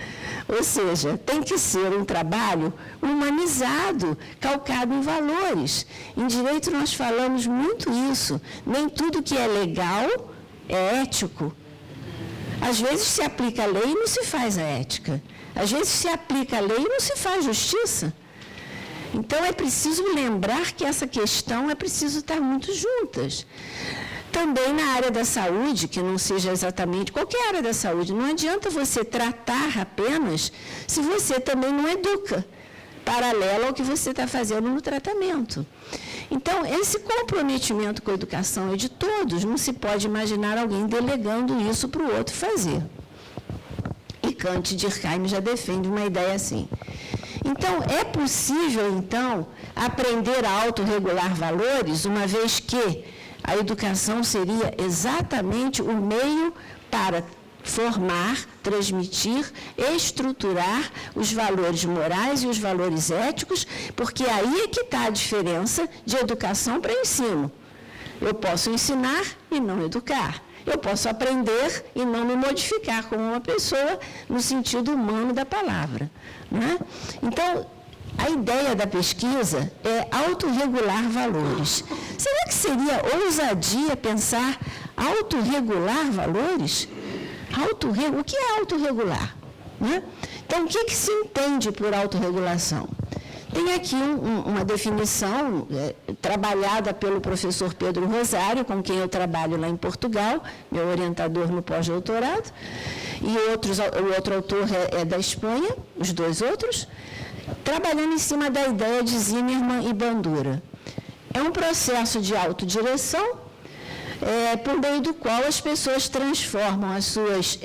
Ou seja, tem que ser um trabalho humanizado, calcado em valores. Em direito nós falamos muito isso. Nem tudo que é legal é ético. Às vezes se aplica a lei e não se faz a ética. Às vezes se aplica a lei e não se faz justiça. Então é preciso lembrar que essa questão é preciso estar muito juntas. Também na área da saúde, que não seja exatamente qualquer área da saúde, não adianta você tratar apenas se você também não educa, paralelo ao que você está fazendo no tratamento. Então, esse comprometimento com a educação é de todos, não se pode imaginar alguém delegando isso para o outro fazer. E Kant e Durkheim já defendem uma ideia assim. Então, é possível, então, aprender a autorregular valores, uma vez que a educação seria exatamente o meio para formar, transmitir, estruturar os valores morais e os valores éticos, porque aí é que está a diferença de educação para ensino. Eu posso ensinar e não educar. Eu posso aprender e não me modificar como uma pessoa no sentido humano da palavra, né? Então, a ideia da pesquisa é autorregular valores. Será que seria ousadia pensar autorregular valores? O que é autorregular? Né? Então, o que se entende por autorregulação? Tem aqui uma definição trabalhada pelo professor Pedro Rosário, com quem eu trabalho lá em Portugal, meu orientador no pós-doutorado, e o outro autor é da Espanha, os dois outros, trabalhando em cima da ideia de Zimmermann e Bandura. É um processo de autodireção, por meio do qual as pessoas transformam as suas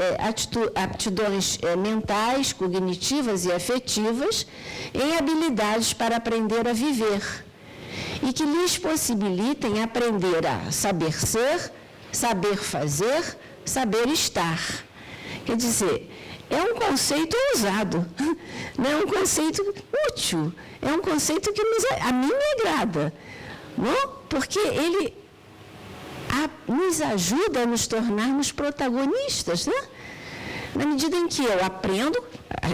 aptidões mentais, cognitivas e afetivas em habilidades para aprender a viver e que lhes possibilitem aprender a saber ser, saber fazer, saber estar. Quer dizer, é um conceito ousado, não é um conceito útil, é um conceito que a mim me agrada, não? Porque ele nos ajuda a nos tornarmos protagonistas, né? Na medida em que eu aprendo,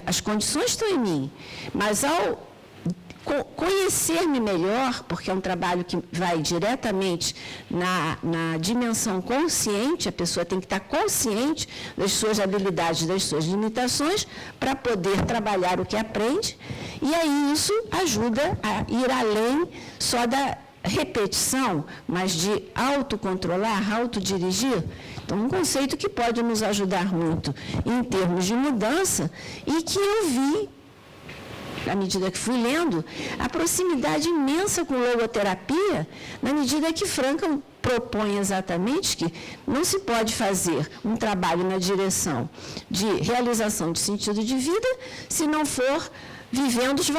as condições estão em mim, mas ao conhecer-me melhor, porque é um trabalho que vai diretamente na dimensão consciente, a pessoa tem que estar consciente das suas habilidades, das suas limitações, para poder trabalhar o que aprende, e aí isso ajuda a ir além só da repetição, mas de autocontrolar, autodirigir. Então, um conceito que pode nos ajudar muito em termos de mudança e que eu vi, à medida que fui lendo, a proximidade imensa com logoterapia, na medida que Frankl propõe exatamente que não se pode fazer um trabalho na direção de realização de sentido de vida se não for vivendo os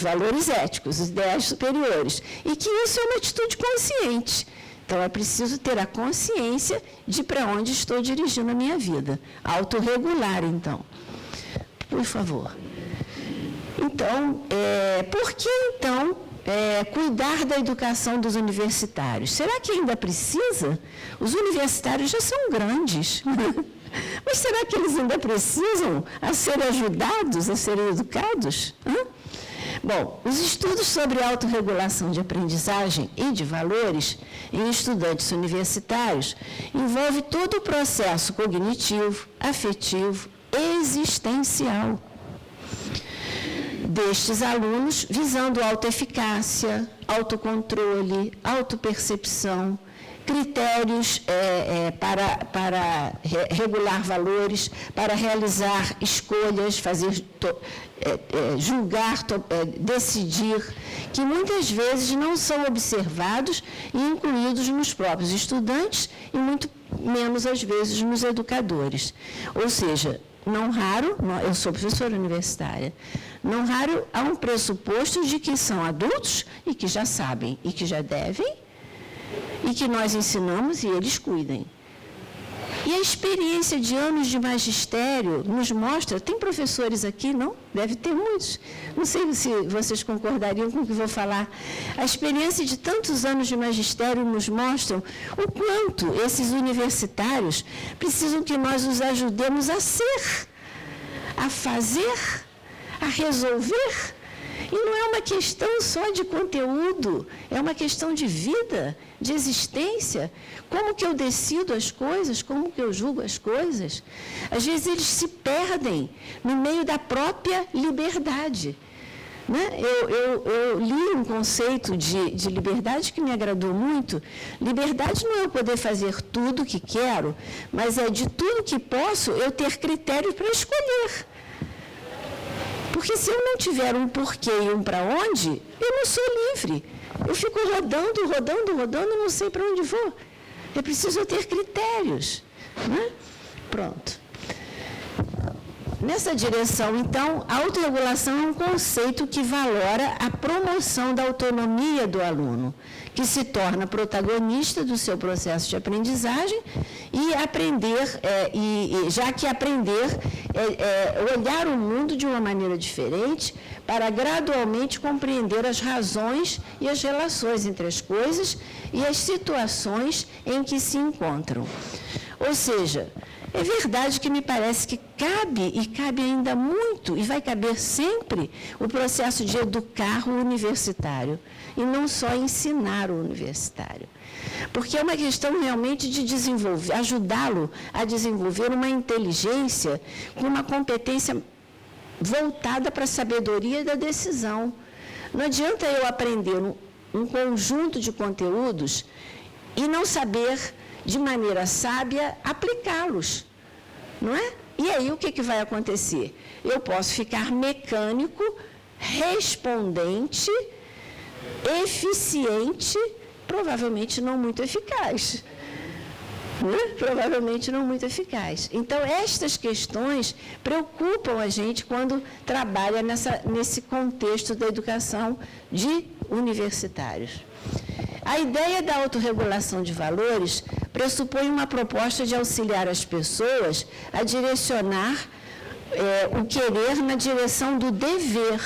valores éticos, os ideais superiores, e que isso é uma atitude consciente. Então, é preciso ter a consciência de para onde estou dirigindo a minha vida. Autorregular, então. Por favor. Então, por que, então, cuidar da educação dos universitários? Será que ainda precisa? Os universitários já são grandes. Mas será que eles ainda precisam a serem ajudados, a serem educados? Bom, os estudos sobre autorregulação de aprendizagem e de valores em estudantes universitários envolvem todo o processo cognitivo, afetivo, existencial destes alunos, visando autoeficácia, autocontrole, autopercepção, critérios para regular valores, para realizar escolhas, fazer, julgar, decidir, que muitas vezes não são observados e incluídos nos próprios estudantes e muito menos, às vezes, nos educadores. Ou seja, não raro, eu sou professora universitária, não raro há um pressuposto de que são adultos e que já sabem e que já devem, e que nós ensinamos e eles cuidem. E a experiência de anos de magistério nos mostra, tem professores aqui, não? Deve ter muitos. Não sei se vocês concordariam com o que vou falar. A experiência de tantos anos de magistério nos mostram o quanto esses universitários precisam que nós os ajudemos a ser, a fazer, a resolver. E não é uma questão só de conteúdo, é uma questão de vida, de existência. Como que eu decido as coisas, como que eu julgo as coisas. Às vezes eles se perdem no meio da própria liberdade. Né? Eu li um conceito de liberdade que me agradou muito. Liberdade não é eu poder fazer tudo o que quero, mas é de tudo que posso eu ter critério para escolher. Porque se eu não tiver um porquê e um para onde, eu não sou livre. Eu fico rodando, e não sei para onde vou. É preciso ter critérios. Né? Pronto. Nessa direção, então, a autorregulação é um conceito que valora a promoção da autonomia do aluno, que se torna protagonista do seu processo de aprendizagem e aprender, já que aprender é olhar o mundo de uma maneira diferente para gradualmente compreender as razões e as relações entre as coisas e as situações em que se encontram. Ou seja, é verdade que me parece que cabe ainda muito, e vai caber sempre, o processo de educar o universitário, e não só ensinar o universitário. Porque é uma questão realmente de desenvolver, ajudá-lo a desenvolver uma inteligência com uma competência voltada para a sabedoria da decisão. Não adianta eu aprender um conjunto de conteúdos e não saber, de maneira sábia, aplicá-los, não é? E aí o que vai acontecer? Eu posso ficar mecânico, respondente, eficiente, provavelmente não muito eficaz. Provavelmente não muito eficaz. Então, estas questões preocupam a gente quando trabalha nesse contexto da educação de universitários. A ideia da autorregulação de valores pressupõe uma proposta de auxiliar as pessoas a direcionar o querer na direção do dever,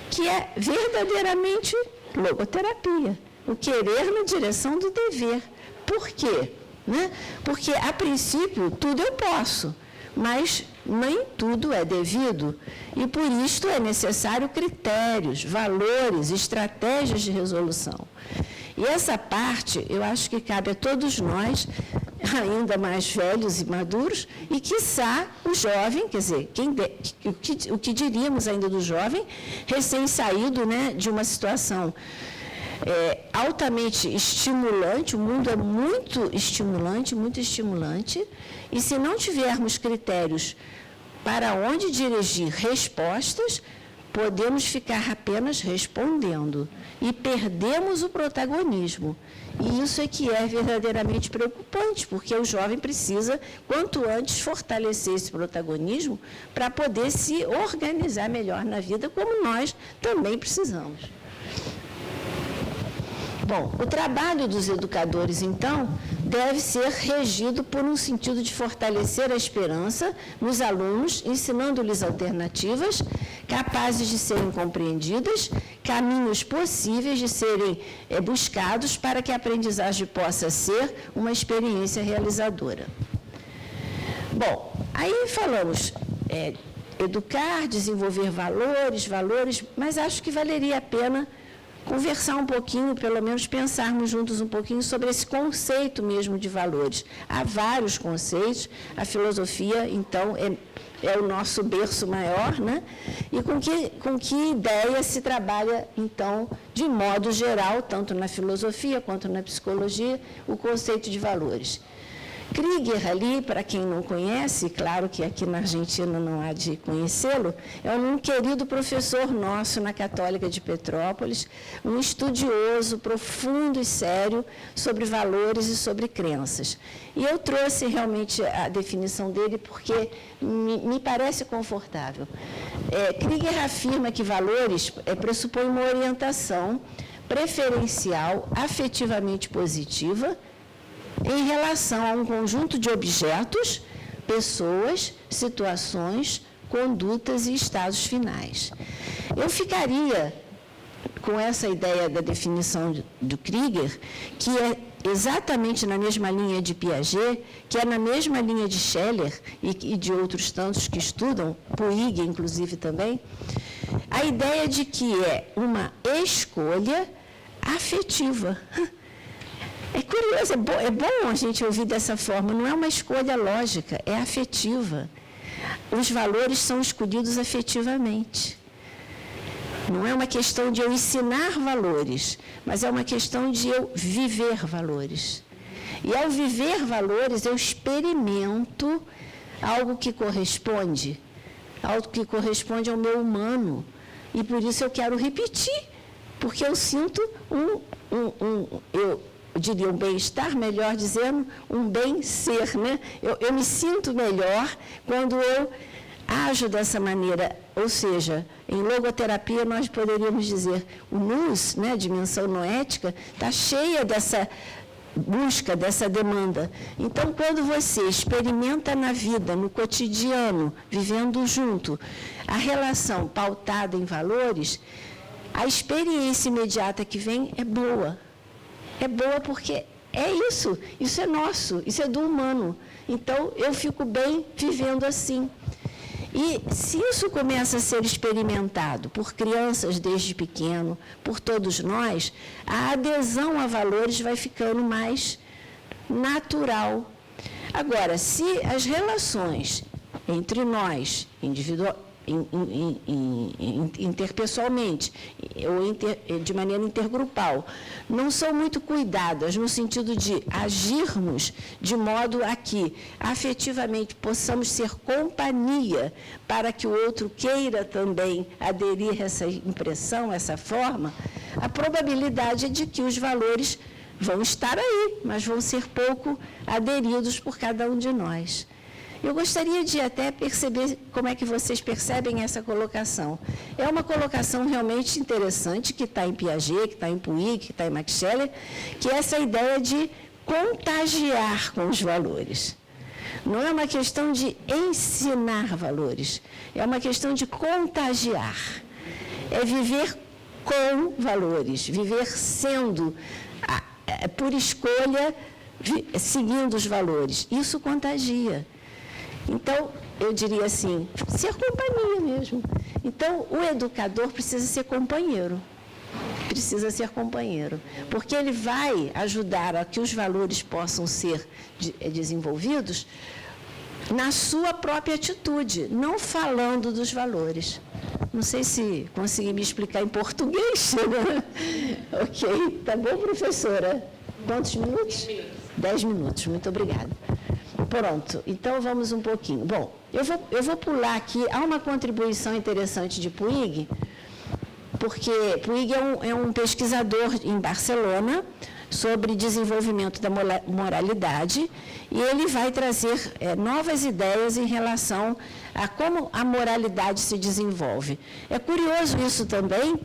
que é verdadeiramente logoterapia. O querer na direção do dever. Por quê? Né? Porque, a princípio, tudo eu posso, mas nem tudo é devido. E, por isto, é necessário critérios, valores, estratégias de resolução. E essa parte, eu acho que cabe a todos nós, ainda mais velhos e maduros, e, quiçá, o jovem, quer dizer, o que diríamos ainda do jovem, recém-saído, né, de uma situação altamente estimulante, o mundo é muito estimulante, e se não tivermos critérios para onde dirigir respostas, podemos ficar apenas respondendo e perdemos o protagonismo. E isso é que é verdadeiramente preocupante, porque o jovem precisa, quanto antes, fortalecer esse protagonismo para poder se organizar melhor na vida, como nós também precisamos. Bom, o trabalho dos educadores, então, deve ser regido por um sentido de fortalecer a esperança nos alunos, ensinando-lhes alternativas capazes de serem compreendidas, caminhos possíveis de serem buscados para que a aprendizagem possa ser uma experiência realizadora. Bom, aí falamos educar, desenvolver valores, mas acho que valeria a pena conversar um pouquinho, pelo menos pensarmos juntos um pouquinho sobre esse conceito mesmo de valores. Há vários conceitos, a filosofia, então, é o nosso berço maior, né? E com que ideia se trabalha, então, de modo geral, tanto na filosofia quanto na psicologia, o conceito de valores. Krieger, ali, para quem não conhece, claro que aqui na Argentina não há de conhecê-lo, é um querido professor nosso na Católica de Petrópolis, um estudioso profundo e sério sobre valores e sobre crenças. E eu trouxe realmente a definição dele porque me parece confortável. Krieger afirma que valores pressupõem uma orientação preferencial, afetivamente positiva, em relação a um conjunto de objetos, pessoas, situações, condutas e estados finais. Eu ficaria com essa ideia da definição do Krieger, que é exatamente na mesma linha de Piaget, que é na mesma linha de Scheller e de outros tantos que estudam, Puig, inclusive, também, a ideia de que é uma escolha afetiva. É curioso, é bom a gente ouvir dessa forma, não é uma escolha lógica, é afetiva. Os valores são escolhidos afetivamente. Não é uma questão de eu ensinar valores, mas é uma questão de eu viver valores. E ao viver valores, eu experimento algo que corresponde ao meu humano. E por isso eu quero repetir, porque eu sinto eu diria um bem-estar, melhor dizendo, um bem-ser, né? Eu me sinto melhor quando eu ajo dessa maneira, ou seja, em logoterapia nós poderíamos dizer, o nous, né, a dimensão noética, está cheia dessa busca, dessa demanda. Então, quando você experimenta na vida, no cotidiano, vivendo junto, a relação pautada em valores, a experiência imediata que vem é boa. É boa porque é isso é nosso, isso é do humano. Então, eu fico bem vivendo assim. E se isso começa a ser experimentado por crianças desde pequeno, por todos nós, a adesão a valores vai ficando mais natural. Agora, se as relações entre nós, interpessoalmente ou de maneira intergrupal, não são muito cuidadas no sentido de agirmos de modo a que afetivamente possamos ser companhia para que o outro queira também aderir a essa impressão, essa forma, a probabilidade é de que os valores vão estar aí, mas vão ser pouco aderidos por cada um de nós. Eu gostaria de até perceber como é que vocês percebem essa colocação. É uma colocação realmente interessante, que está em Piaget, que está em Puig, que está em Max Scheler, que é essa ideia de contagiar com os valores. Não é uma questão de ensinar valores, é uma questão de contagiar. É viver com valores, viver sendo, por escolha, seguindo os valores. Isso contagia. Então, eu diria assim, ser companhia mesmo. Então, o educador precisa ser companheiro. Precisa ser companheiro. Porque ele vai ajudar a que os valores possam ser desenvolvidos na sua própria atitude, não falando dos valores. Não sei se consegui me explicar em português. Né? Ok, tá bom, professora? Quantos minutos? 10 minutos, muito obrigada. Pronto, então vamos um pouquinho. Bom, eu vou pular aqui, há uma contribuição interessante de Puig, porque Puig é um pesquisador em Barcelona sobre desenvolvimento da moralidade, e ele vai trazer novas ideias em relação a como a moralidade se desenvolve. É curioso isso também,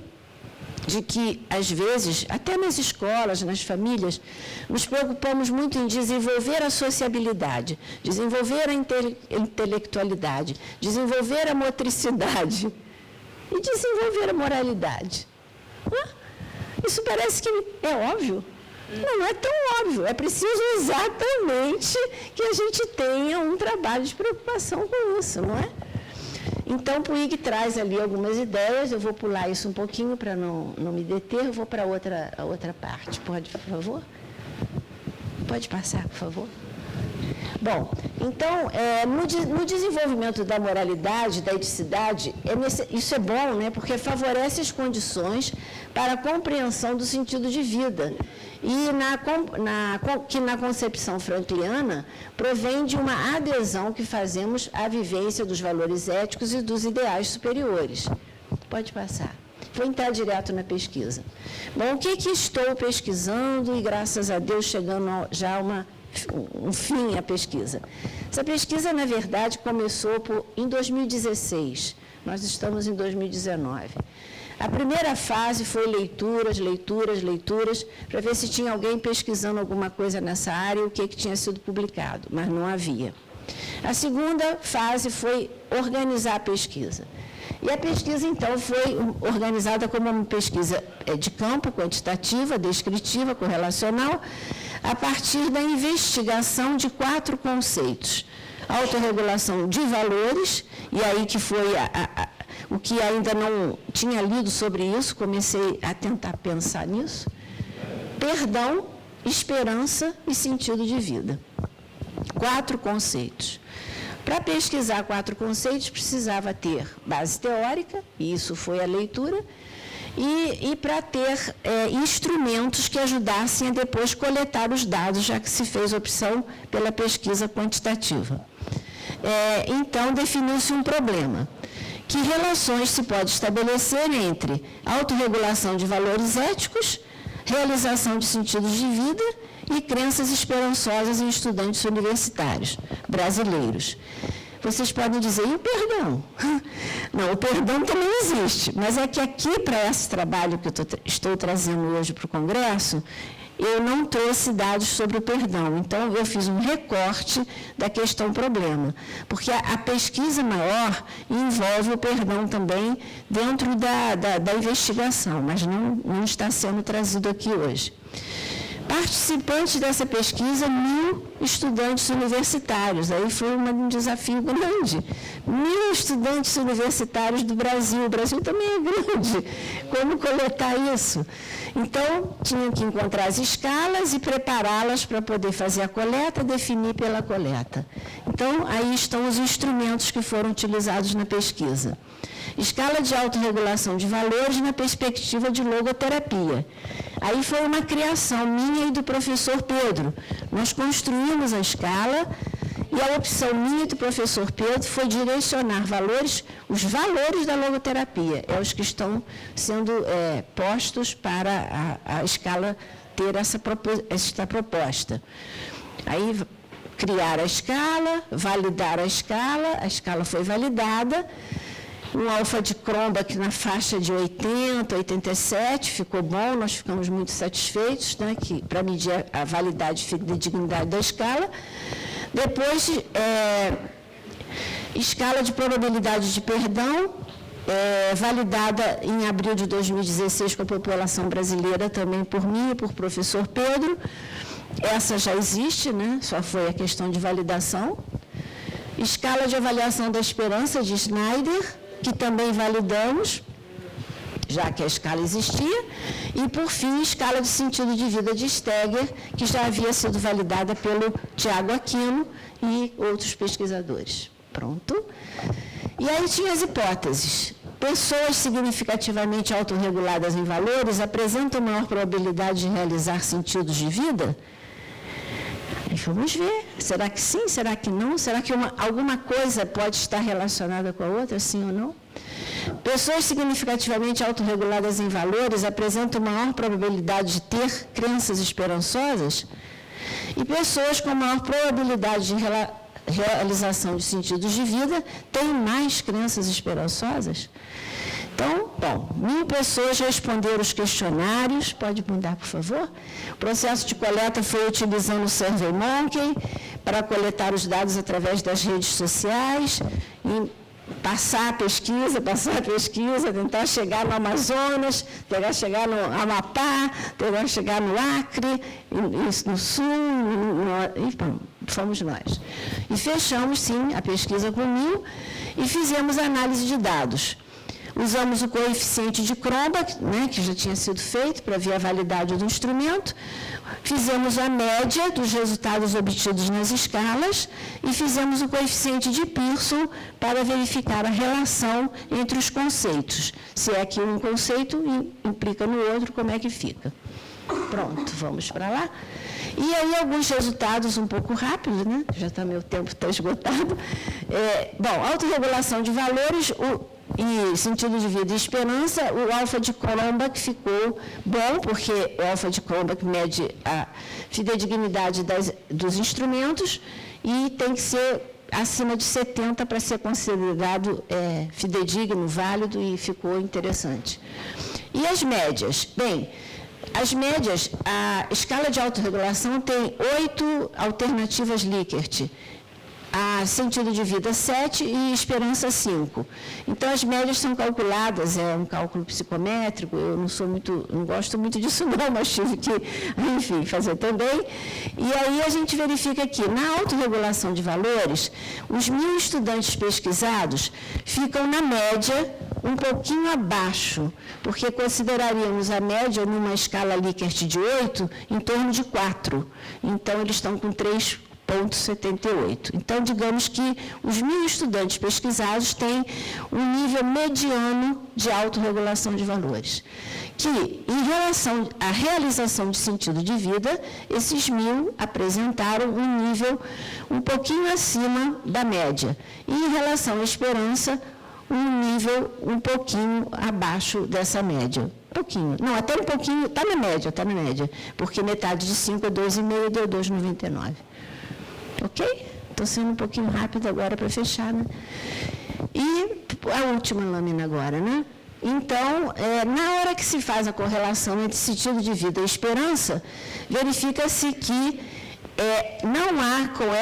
de que, às vezes, até nas escolas, nas famílias, nos preocupamos muito em desenvolver a sociabilidade, desenvolver a intelectualidade, desenvolver a motricidade e desenvolver a moralidade. Isso parece que é óbvio. Não é tão óbvio. É preciso exatamente que a gente tenha um trabalho de preocupação com isso, não é? Então, o Puig traz ali algumas ideias, eu vou pular isso um pouquinho para não me deter, eu vou para a outra parte. Pode, por favor? Pode passar, por favor? Bom, então, no desenvolvimento da moralidade, da eticidade, isso é bom, né, porque favorece as condições para a compreensão do sentido de vida. E que na concepção frankliana provém de uma adesão que fazemos à vivência dos valores éticos e dos ideais superiores. Pode passar. Vou entrar direto na pesquisa. Bom, o que estou pesquisando e, graças a Deus, chegando já a um fim à pesquisa? Essa pesquisa, na verdade, começou em 2016. Nós estamos em 2019. A primeira fase foi leituras, para ver se tinha alguém pesquisando alguma coisa nessa área e o que tinha sido publicado, mas não havia. A segunda fase foi organizar a pesquisa. E a pesquisa, então, foi organizada como uma pesquisa de campo, quantitativa, descritiva, correlacional, a partir da investigação de 4 conceitos. Autorregulação de valores, e aí que foi o que ainda não tinha lido sobre isso, comecei a tentar pensar nisso. Perdão, esperança e sentido de vida. 4 conceitos. Para pesquisar 4 conceitos, precisava ter base teórica, e isso foi a leitura, e para ter instrumentos que ajudassem a depois coletar os dados, já que se fez opção pela pesquisa quantitativa. Então, definiu-se um problema. Que relações se pode estabelecer entre autorregulação de valores éticos, realização de sentidos de vida e crenças esperançosas em estudantes universitários brasileiros? Vocês podem dizer, e o perdão? Não, o perdão também existe, mas é que aqui, para esse trabalho que eu estou trazendo hoje para o Congresso, eu não trouxe dados sobre o perdão. Então, eu fiz um recorte da questão problema, porque a pesquisa maior envolve o perdão também dentro da investigação, mas não está sendo trazido aqui hoje. Participantes dessa pesquisa, 1.000 estudantes universitários. Aí foi um desafio grande. 1.000 estudantes universitários do Brasil. O Brasil também é grande. Como coletar isso? Então, tinham que encontrar as escalas e prepará-las para poder fazer a coleta, definir pela coleta. Então, aí estão os instrumentos que foram utilizados na pesquisa. Escala de autorregulação de valores na perspectiva de logoterapia. Aí foi uma criação minha e do professor Pedro. Nós construímos a escala e a opção minha e do professor Pedro foi direcionar os valores da logoterapia. Os que estão sendo postos para a escala ter essa proposta. Aí, criar a escala, validar a escala foi validada. Um alfa de Cronbach na faixa de 80, 87, ficou bom, nós ficamos muito satisfeitos, né, para medir a validade e fidedignidade da escala. Depois, escala de probabilidade de perdão, validada em abril de 2016 com a população brasileira, também por mim e por professor Pedro. Essa já existe, né, só foi a questão de validação. Escala de avaliação da esperança de Schneider, que também validamos, já que a escala existia, e, por fim, escala de sentido de vida de Steger, que já havia sido validada pelo Tiago Aquino e outros pesquisadores. Pronto. E aí tinha as hipóteses. Pessoas significativamente autorreguladas em valores apresentam maior probabilidade de realizar sentidos de vida? E vamos ver, será que sim, será que não? Será que alguma coisa pode estar relacionada com a outra, sim ou não? Pessoas significativamente autorreguladas em valores apresentam maior probabilidade de ter crenças esperançosas? E pessoas com maior probabilidade de realização de sentidos de vida têm mais crenças esperançosas? Então, bom, 1.000 pessoas responderam os questionários. Pode mudar, por favor? O processo de coleta foi utilizando o SurveyMonkey para coletar os dados através das redes sociais, e passar a pesquisa, tentar chegar no Amazonas, tentar chegar no Amapá, tentar chegar no Acre, no Sul, e bom, fomos nós. E fechamos, sim, a pesquisa com 1.000 e fizemos análise de dados. Usamos o coeficiente de Cronbach, né, que já tinha sido feito para ver a validade do instrumento, fizemos a média dos resultados obtidos nas escalas e fizemos o coeficiente de Pearson para verificar a relação entre os conceitos. Se é que um conceito implica no outro, como é que fica? Pronto, vamos para lá. E aí alguns resultados um pouco rápidos, né? Já está, meu tempo está esgotado. Bom, autorregulação de valores, e sentido de vida e esperança, o alfa de Cronbach ficou bom, porque o alfa de Cronbach mede a fidedignidade dos instrumentos e tem que ser acima de 70 para ser considerado fidedigno, válido, e ficou interessante. E as médias? Bem, as médias, a escala de autorregulação tem 8 alternativas Likert. A sentido de vida 7 e esperança 5. Então, as médias são calculadas, é um cálculo psicométrico, eu não gosto muito disso não, mas tive que, enfim, fazer também. E aí a gente verifica que, na autorregulação de valores, os 1.000 estudantes pesquisados ficam na média um pouquinho abaixo, porque consideraríamos a média numa escala Likert de 8 em torno de 4. Então, eles estão com 3,78. Então, digamos que os 1.000 estudantes pesquisados têm um nível mediano de autorregulação de valores. Que, em relação à realização de sentido de vida, esses 1.000 apresentaram um nível um pouquinho acima da média. E, em relação à esperança, um nível um pouquinho abaixo dessa média. Pouquinho. Não, até um pouquinho, está na média, porque metade de 5 é 2,5, deu 2,99. Ok? Estou sendo um pouquinho rápido agora para fechar, né? E a última lâmina agora, né? Então, na hora que se faz a correlação entre sentido de vida e esperança, verifica-se que não há, com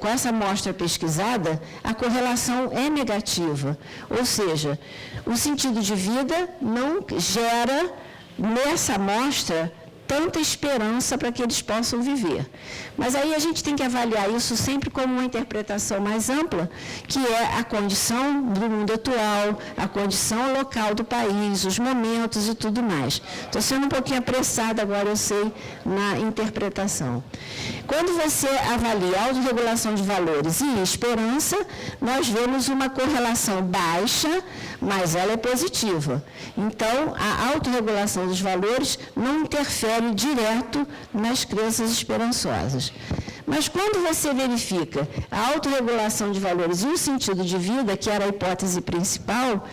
essa amostra pesquisada, a correlação é negativa. Ou seja, o sentido de vida não gera, nessa amostra, tanta esperança para que eles possam viver. Mas aí a gente tem que avaliar isso sempre como uma interpretação mais ampla, que é a condição do mundo atual, a condição local do país, os momentos e tudo mais. Estou sendo um pouquinho apressada agora, eu sei, na interpretação. Quando você avalia a autorregulação de valores e esperança, nós vemos uma correlação baixa, mas ela é positiva. Então, a autorregulação dos valores não interfere direto nas crenças esperançosas. Mas quando você verifica a autorregulação de valores e o sentido de vida, que era a hipótese principal,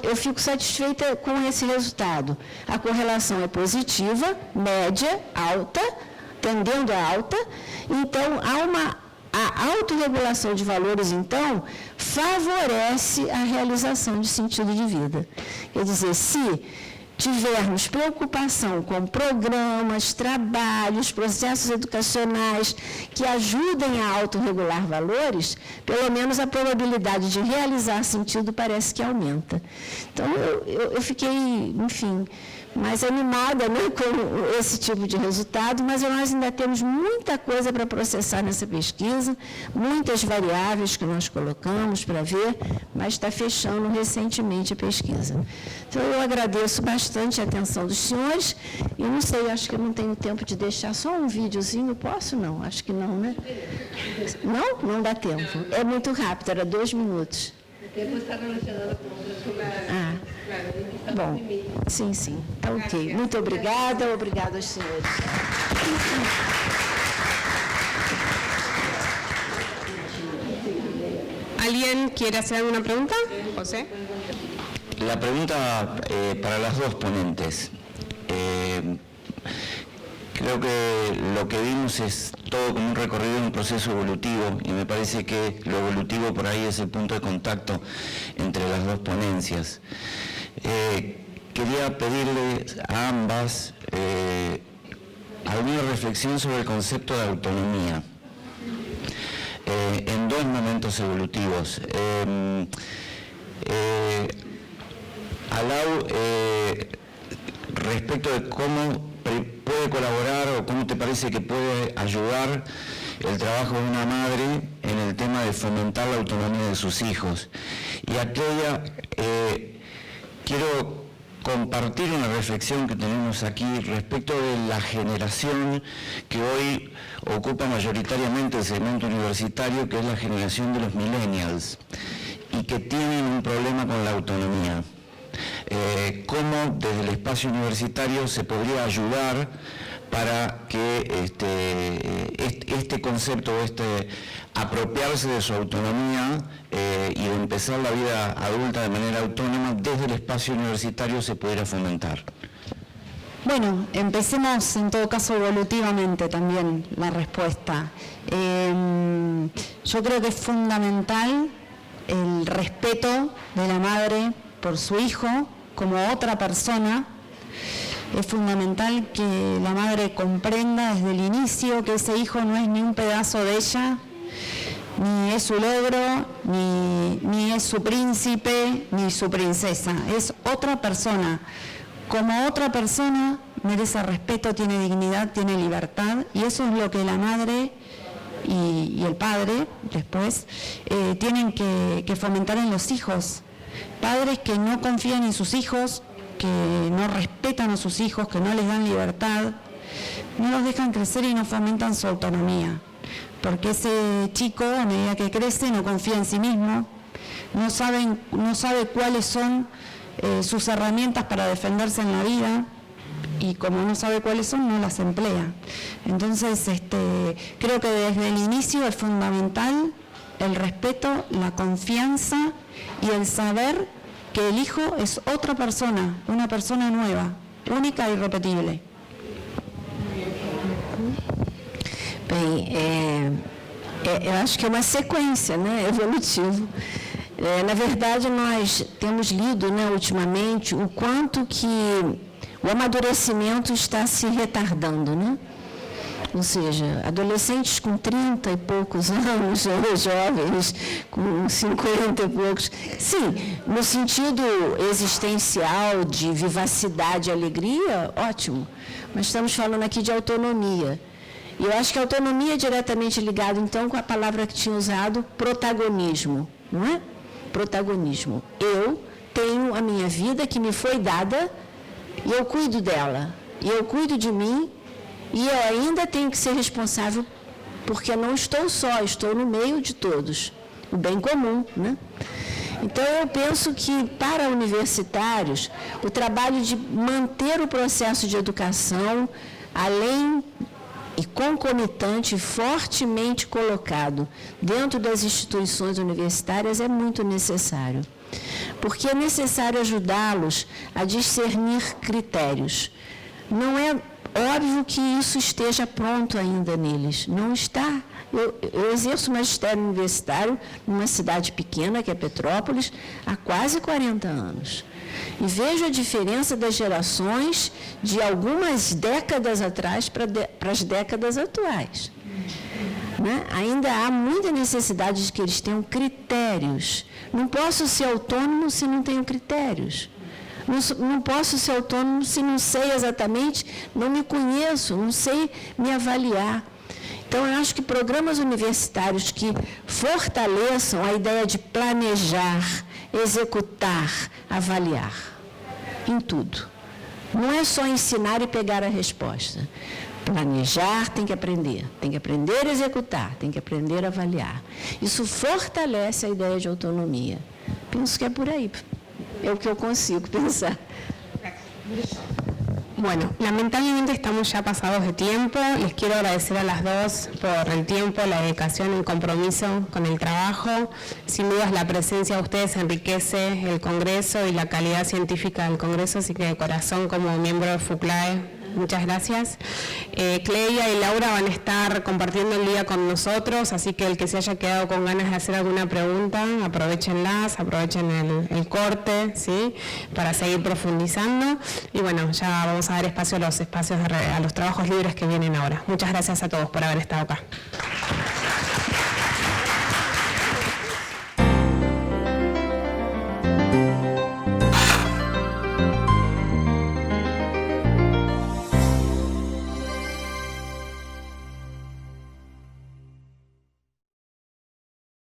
eu fico satisfeita com esse resultado. A correlação é positiva, média, alta, tendendo a alta, então a autorregulação de valores, então, favorece a realização de sentido de vida. Quer dizer, se tivermos preocupação com programas, trabalhos, processos educacionais que ajudem a autorregular valores, pelo menos a probabilidade de realizar sentido parece que aumenta. Então, eu fiquei, enfim, mais animada, né, com esse tipo de resultado, mas nós ainda temos muita coisa para processar nessa pesquisa, muitas variáveis que nós colocamos para ver, mas está fechando recentemente a pesquisa. Então, eu agradeço bastante a atenção dos senhores, e não sei, acho que eu não tenho tempo de deixar só um videozinho, posso? Não, acho que não, né? Não? Não dá tempo. É muito rápido, era 2 minutos. O tempo está relacionado com outras. Bom, sim. Tá ok. Muito obrigada aos senhores. ¿Alguien quiere hacer alguna pregunta? José. La pregunta para las dos ponentes. Creo que lo que vimos es todo como un recorrido en un proceso evolutivo, y me parece que lo evolutivo por ahí es el punto de contacto entre las dos ponencias. quería pedirle a ambas alguna reflexión sobre el concepto de autonomía en dos momentos evolutivos. Alau, respecto de cómo puede colaborar o cómo te parece que puede ayudar el trabajo de una madre en el tema de fomentar la autonomía de sus hijos. Y aquella, quiero compartir una reflexión que tenemos aquí respecto de la generación que hoy ocupa mayoritariamente el segmento universitario, que es la generación de los millennials, y que tienen un problema con la autonomía. Cómo desde el espacio universitario se podría ayudar para que este concepto, apropiarse de su autonomía y de empezar la vida adulta de manera autónoma desde el espacio universitario se pudiera fomentar. Bueno, empecemos en todo caso evolutivamente también la respuesta. Yo creo que es fundamental el respeto de la madre por su hijo como otra persona. Es fundamental que la madre comprenda desde el inicio que ese hijo no es ni un pedazo de ella, ni es su logro, ni es su príncipe, ni su princesa. Es otra persona. Como otra persona merece respeto, tiene dignidad, tiene libertad, y eso es lo que la madre y el padre después tienen que fomentar en los hijos. Padres que no confían en sus hijos, que no respetan a sus hijos, que no les dan libertad, no los dejan crecer y no fomentan su autonomía. Porque ese chico, a medida que crece, no confía en sí mismo, no sabe cuáles son sus herramientas para defenderse en la vida, y como no sabe cuáles son, no las emplea. Entonces, creo que desde el inicio es fundamental el respeto, la confianza y el saber que el hijo es otra persona, una persona nueva, única e irrepetible. Bem, eu acho que é uma sequência, né, evolutivo. Na verdade, nós temos lido, né, ultimamente o quanto que o amadurecimento está se retardando, né? Ou seja, adolescentes com 30 e poucos anos, jovens com 50 e poucos. Sim, no sentido existencial, de vivacidade e alegria, ótimo. Mas estamos falando aqui de autonomia. E eu acho que a autonomia é diretamente ligada, então, com a palavra que tinha usado, protagonismo, não é? Protagonismo. Eu tenho a minha vida que me foi dada e eu cuido dela. E eu cuido de mim. E eu ainda tenho que ser responsável, porque não estou só, estou no meio de todos, o bem comum, né? Então, eu penso que, para universitários, o trabalho de manter o processo de educação, além e concomitante, fortemente colocado dentro das instituições universitárias, é muito necessário. Porque é necessário ajudá-los a discernir critérios. Não é óbvio que isso esteja pronto ainda neles. Não está. Eu exerço magistério universitário numa cidade pequena, que é Petrópolis, há quase 40 anos. E vejo a diferença das gerações de algumas décadas atrás para as décadas atuais. Né? Ainda há muita necessidade de que eles tenham critérios. Não posso ser autônomo se não tenho critérios. Não posso ser autônomo se não sei exatamente, não me conheço, não sei me avaliar. Então, eu acho que programas universitários que fortaleçam a ideia de planejar, executar, avaliar, em tudo. Não é só ensinar e pegar a resposta. Planejar tem que aprender a executar, tem que aprender a avaliar. Isso fortalece a ideia de autonomia. Penso que é por aí. Es lo que yo consigo pensar. Bueno, lamentablemente estamos ya pasados de tiempo. Les quiero agradecer a las dos por el tiempo, la dedicación, el compromiso con el trabajo. Sin dudas la presencia de ustedes enriquece el Congreso y la calidad científica del Congreso, así que de corazón, como miembro de FUCLAE, Muchas gracias. Cleia y Laura van a estar compartiendo el día con nosotros, así que el que se haya quedado con ganas de hacer alguna pregunta, aprovechen el corte, ¿sí? Para seguir profundizando. Y bueno, ya vamos a dar espacio a los trabajos libres que vienen ahora. Muchas gracias a todos por haber estado acá.